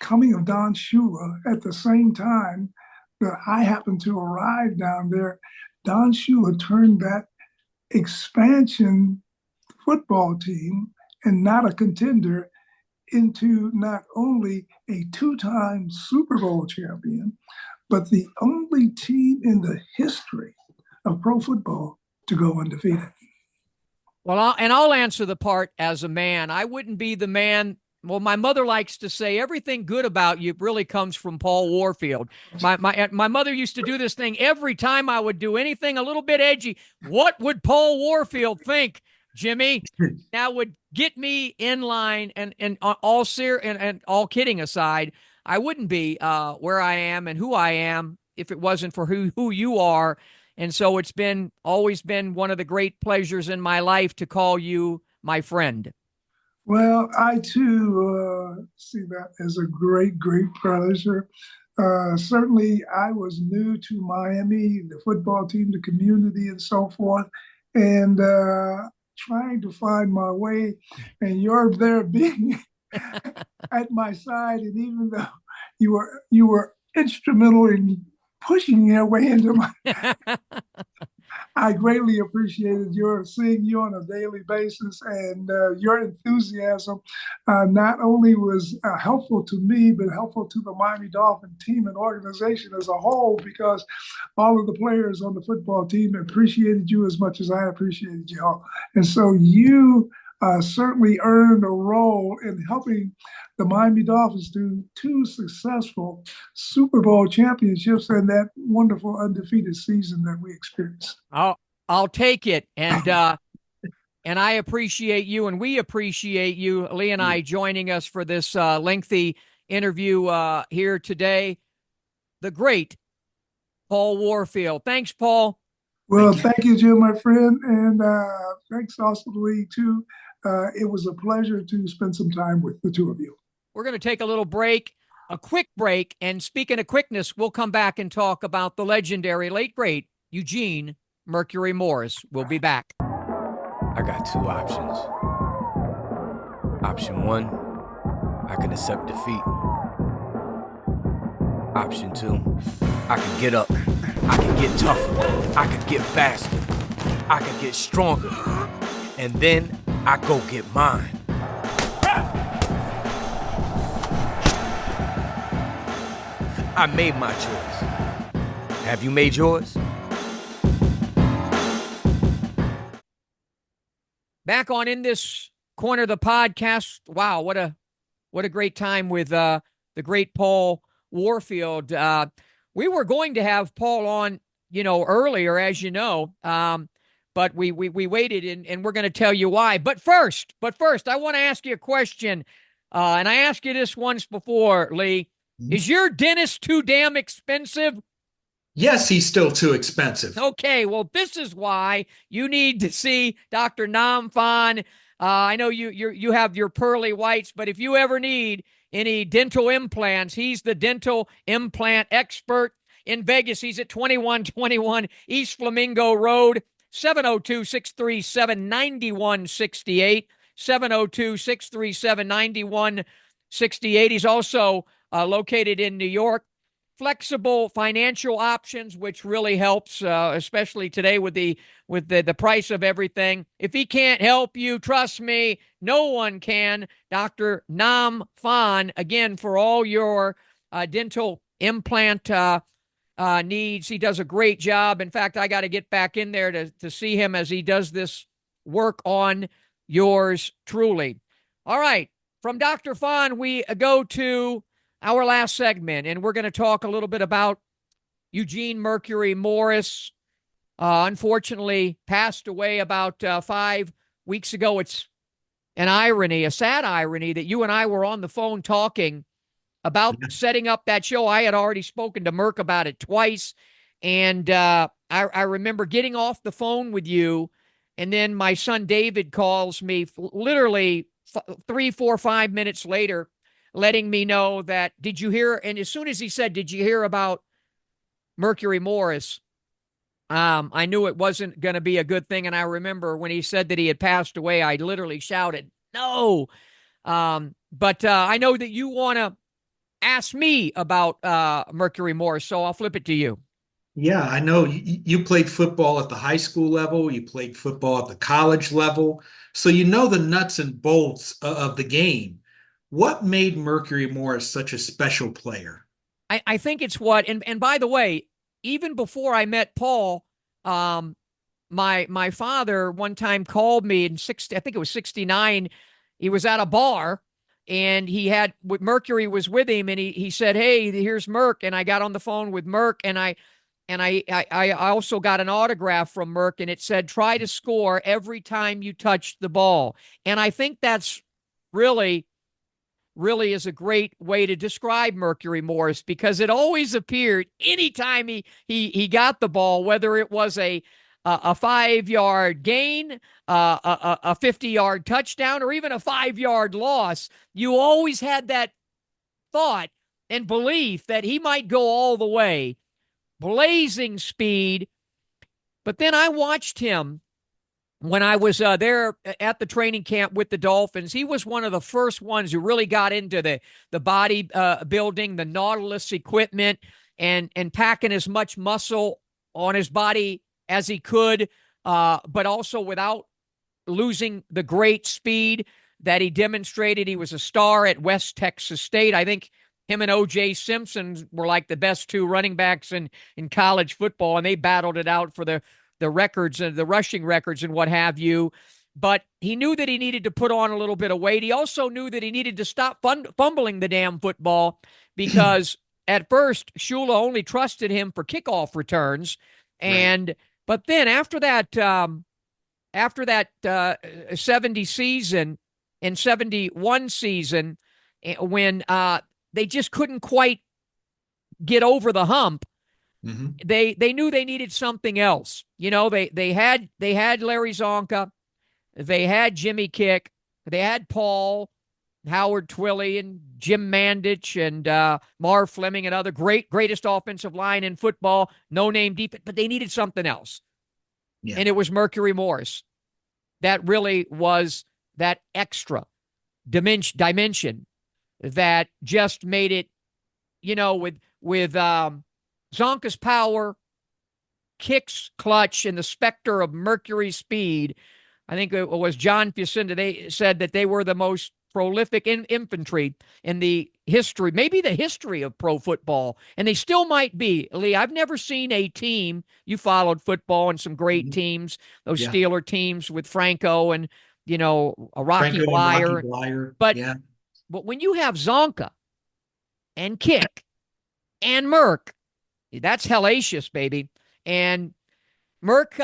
coming of Don Shula at the same time that I happened to arrive down there, Don Shula turned that expansion football team and not a contender into not only a two-time Super Bowl champion, but the only team in the history of pro football to go undefeated. Well, I'll answer the part as a man. I wouldn't be the man. Well, my mother likes to say everything good about you really comes from Paul Warfield. My mother used to do this thing every time I would do anything a little bit edgy. What would Paul Warfield think, Jimmy? That would get me in line. And all kidding aside, I wouldn't be where I am and who I am if it wasn't for who you are. And so it's always been one of the great pleasures in my life to call you my friend. Well, I too see that as a great, great pleasure. Certainly, I was new to Miami, the football team, the community, and so forth, and trying to find my way. And you're there being at my side, and even though you were instrumental in pushing your way into my I greatly appreciated seeing you on a daily basis, and your enthusiasm not only was helpful to me, but helpful to the Miami Dolphin team and organization as a whole, because all of the players on the football team appreciated you as much as I appreciated you all. And so you certainly earned a role in helping the Miami Dolphins do two successful Super Bowl championships and that wonderful undefeated season that we experienced. I'll take it. And I appreciate you, and we appreciate you, Lee and I, joining us for this lengthy interview here today. The great Paul Warfield. Thanks, Paul. Well, thank you, Jim, my friend. And thanks also to Lee, too. It was a pleasure to spend some time with the two of you. We're going to take a little break, a quick break. And speaking of quickness, we'll come back and talk about the legendary late, great Eugene Mercury Morris. We'll be back. I got two options. Option one, I can accept defeat. Option two, I can get up. I can get tougher. I can get faster. I can get stronger. And then I go get mine. I made my choice. Have you made yours? Back on In This Corner of the podcast. Wow, what a great time with the great Paul Warfield. We were going to have Paul on, earlier, as you know, but we waited, and we're going to tell you why. But first, I want to ask you a question, and I asked you this once before, Lee. Is your dentist too damn expensive? Yes, he's still too expensive. Okay, well, this is why you need to see Dr. Nam Phan. I know you have your pearly whites, but if you ever need any dental implants, he's the dental implant expert in Vegas. He's at 2121 East Flamingo Road, 702-637-9168, 702-637-9168. He's also located in New York. Flexible financial options, which really helps, especially today with the price of everything. If he can't help you, trust me, no one can. Dr. Nam Phan, again, for all your dental implant needs, he does a great job. In fact, I got to get back in there to see him as he does this work on yours truly. All right, from Dr. Phan, we go to our last segment, and we're going to talk a little bit about Eugene Mercury Morris. Unfortunately, passed away about 5 weeks ago. It's an irony, a sad irony, that you and I were on the phone talking about setting up that show. I had already spoken to Merc about it twice, and I remember getting off the phone with you, and then my son David calls me literally 3, 4, 5 minutes later, letting me know that, did you hear? And as soon as he said, did you hear about Mercury Morris? I knew it wasn't going to be a good thing. And I remember when he said that he had passed away, I literally shouted, no. But I know that you want to ask me about Mercury Morris, so I'll flip it to you. Yeah, I know you played football at the high school level, you played football at the college level, so you know the nuts and bolts of the game. What made Mercury Morris such a special player? I think it's what, and by the way, even before I met Paul, my father one time called me in I think it was 69. He was at a bar, and Mercury was with him, and he said, hey, here's Merc. And I got on the phone with Merc, and I also got an autograph from Merc, and it said, try to score every time you touch the ball. And I think that's really is a great way to describe Mercury Morris, because it always appeared anytime he got the ball, whether it was a 5-yard gain, a 50-yard touchdown, or even a 5-yard loss, you always had that thought and belief that he might go all the way. Blazing speed. But then I watched him when I was there at the training camp with the Dolphins. He was one of the first ones who really got into the body building, the Nautilus equipment, and packing as much muscle on his body as he could, but also without losing the great speed that he demonstrated. He was a star at West Texas State. I think him and O.J. Simpson were like the best two running backs in college football, and they battled it out for the records and the rushing records and what have you. But he knew that he needed to put on a little bit of weight. He also knew that he needed to stop fumbling the damn football, because at first Shula only trusted him for kickoff returns. And but then after that 70 season and 71 season, when they just couldn't quite get over the hump, they knew they needed something else. You know, they had Larry Zonka, they had Jimmy Kick, they had Paul, Howard Twilley, and Jim Mandich, and Marv Fleming, and other greatest offensive line in football, no-name defense, but they needed something else. Yeah. And it was Mercury Morris. That really was that extra dimension that just made it, you know, with Zonka's power, Kick's clutch, and the specter of Mercury's speed. I think it was John Fucinda. They said that they were the most prolific infantry in the history, maybe the history of pro football, and they still might be. Lee, I've never seen a team. You followed football and some great teams, those Steeler teams with Franco and, you know, a Rocky Bleier. But when you have Zonka and Kick and Merc, that's hellacious, baby. And Merc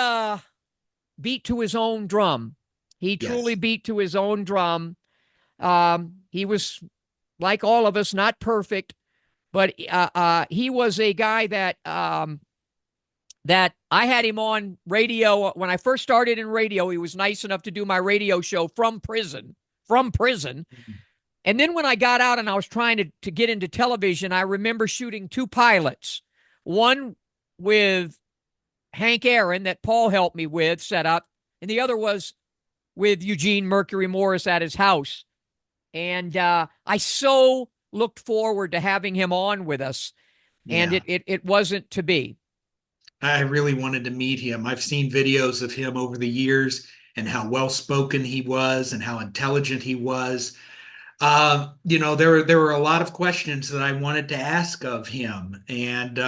beat to his own drum. He truly beat to his own drum. He was, like all of us, not perfect, but he was a guy that that I had him on radio when I first started in radio. He was nice enough to do my radio show from prison. And then when I got out and I was trying to get into television, I remember shooting 2 pilots, one with Hank Aaron that Paul helped me with set up, and the other was with Eugene Mercury Morris at his house. And I so looked forward to having him on with us, and it wasn't to be. I really wanted to meet him. I've seen videos of him over the years and how well-spoken he was and how intelligent he was. There were a lot of questions that I wanted to ask of him. And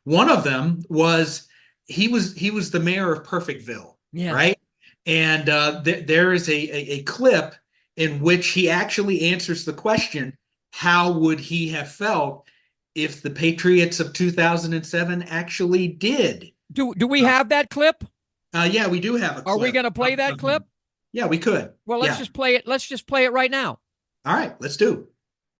one of them was, he was the mayor of Perfectville, right? And there is a clip in which he actually answers the question, how would he have felt if the Patriots of 2007 actually did? Do we have that clip? Yeah, we do have a clip. Are we going to play that clip? Yeah, we could. Well, let's just play it. Let's just play it right now. All right, let's do.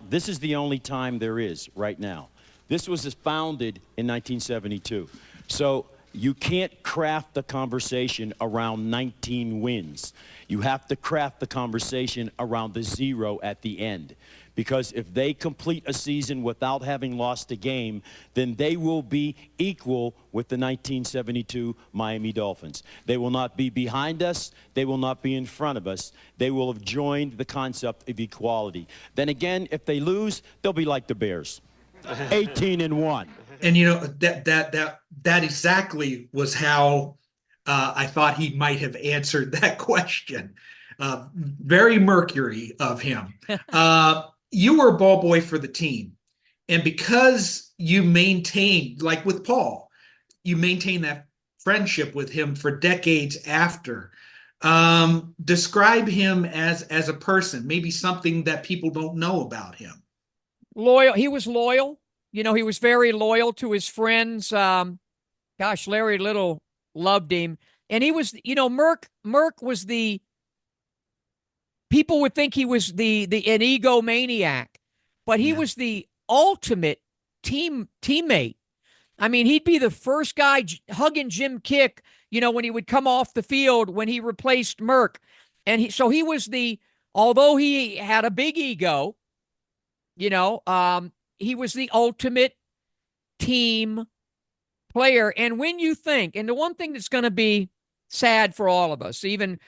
This is the only time there is right now. This was founded in 1972. So you can't craft the conversation around 19 wins. You have to craft the conversation around the 0 at the end. Because if they complete a season without having lost a game, then they will be equal with the 1972 Miami Dolphins. They will not be behind us. They will not be in front of us. They will have joined the concept of equality. Then again, if they lose, they'll be like the Bears, 18-1. And that exactly was how I thought he might have answered that question. Very Mercury of him. You were a ball boy for the team. And because you maintained, like with Paul, you maintained that friendship with him for decades after. Describe him as a person, maybe something that people don't know about him. Loyal. He was loyal. He was very loyal to his friends. Larry Little loved him. And he was, Merc was people would think he was an egomaniac, but he was the ultimate teammate. I mean, he'd be the first guy hugging Jim Kick, when he would come off the field when he replaced Merc. And he was although he had a big ego, he was the ultimate team player. And when you think, and the one thing that's going to be sad for all of us, even,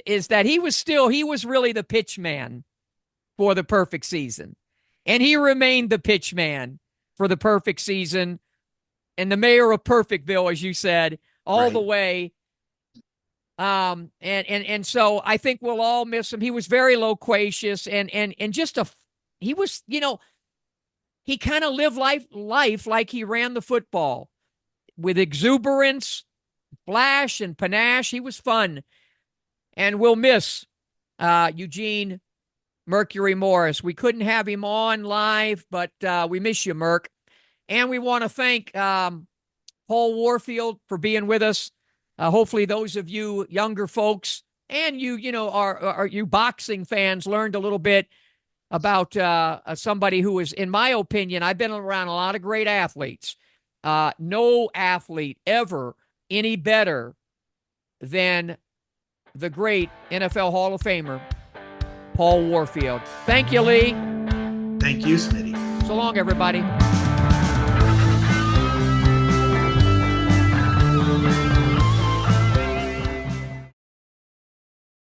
is that he was really the pitch man for the perfect season. And he remained the pitch man for the perfect season and the mayor of Perfectville, as you said, all the way. And so I think we'll all miss him. He was very loquacious and just he was, he kind of lived life like he ran the football with exuberance, flash, and panache. He was fun. And we'll miss Eugene Mercury Morris. We couldn't have him on live, but we miss you, Merc. And we want to thank Paul Warfield for being with us. Hopefully those of you younger folks and you boxing fans learned a little bit about somebody who is, in my opinion, I've been around a lot of great athletes. No athlete ever any better than the great NFL Hall of Famer, Paul Warfield. Thank you, Lee. Thank you, Smitty. So long, everybody.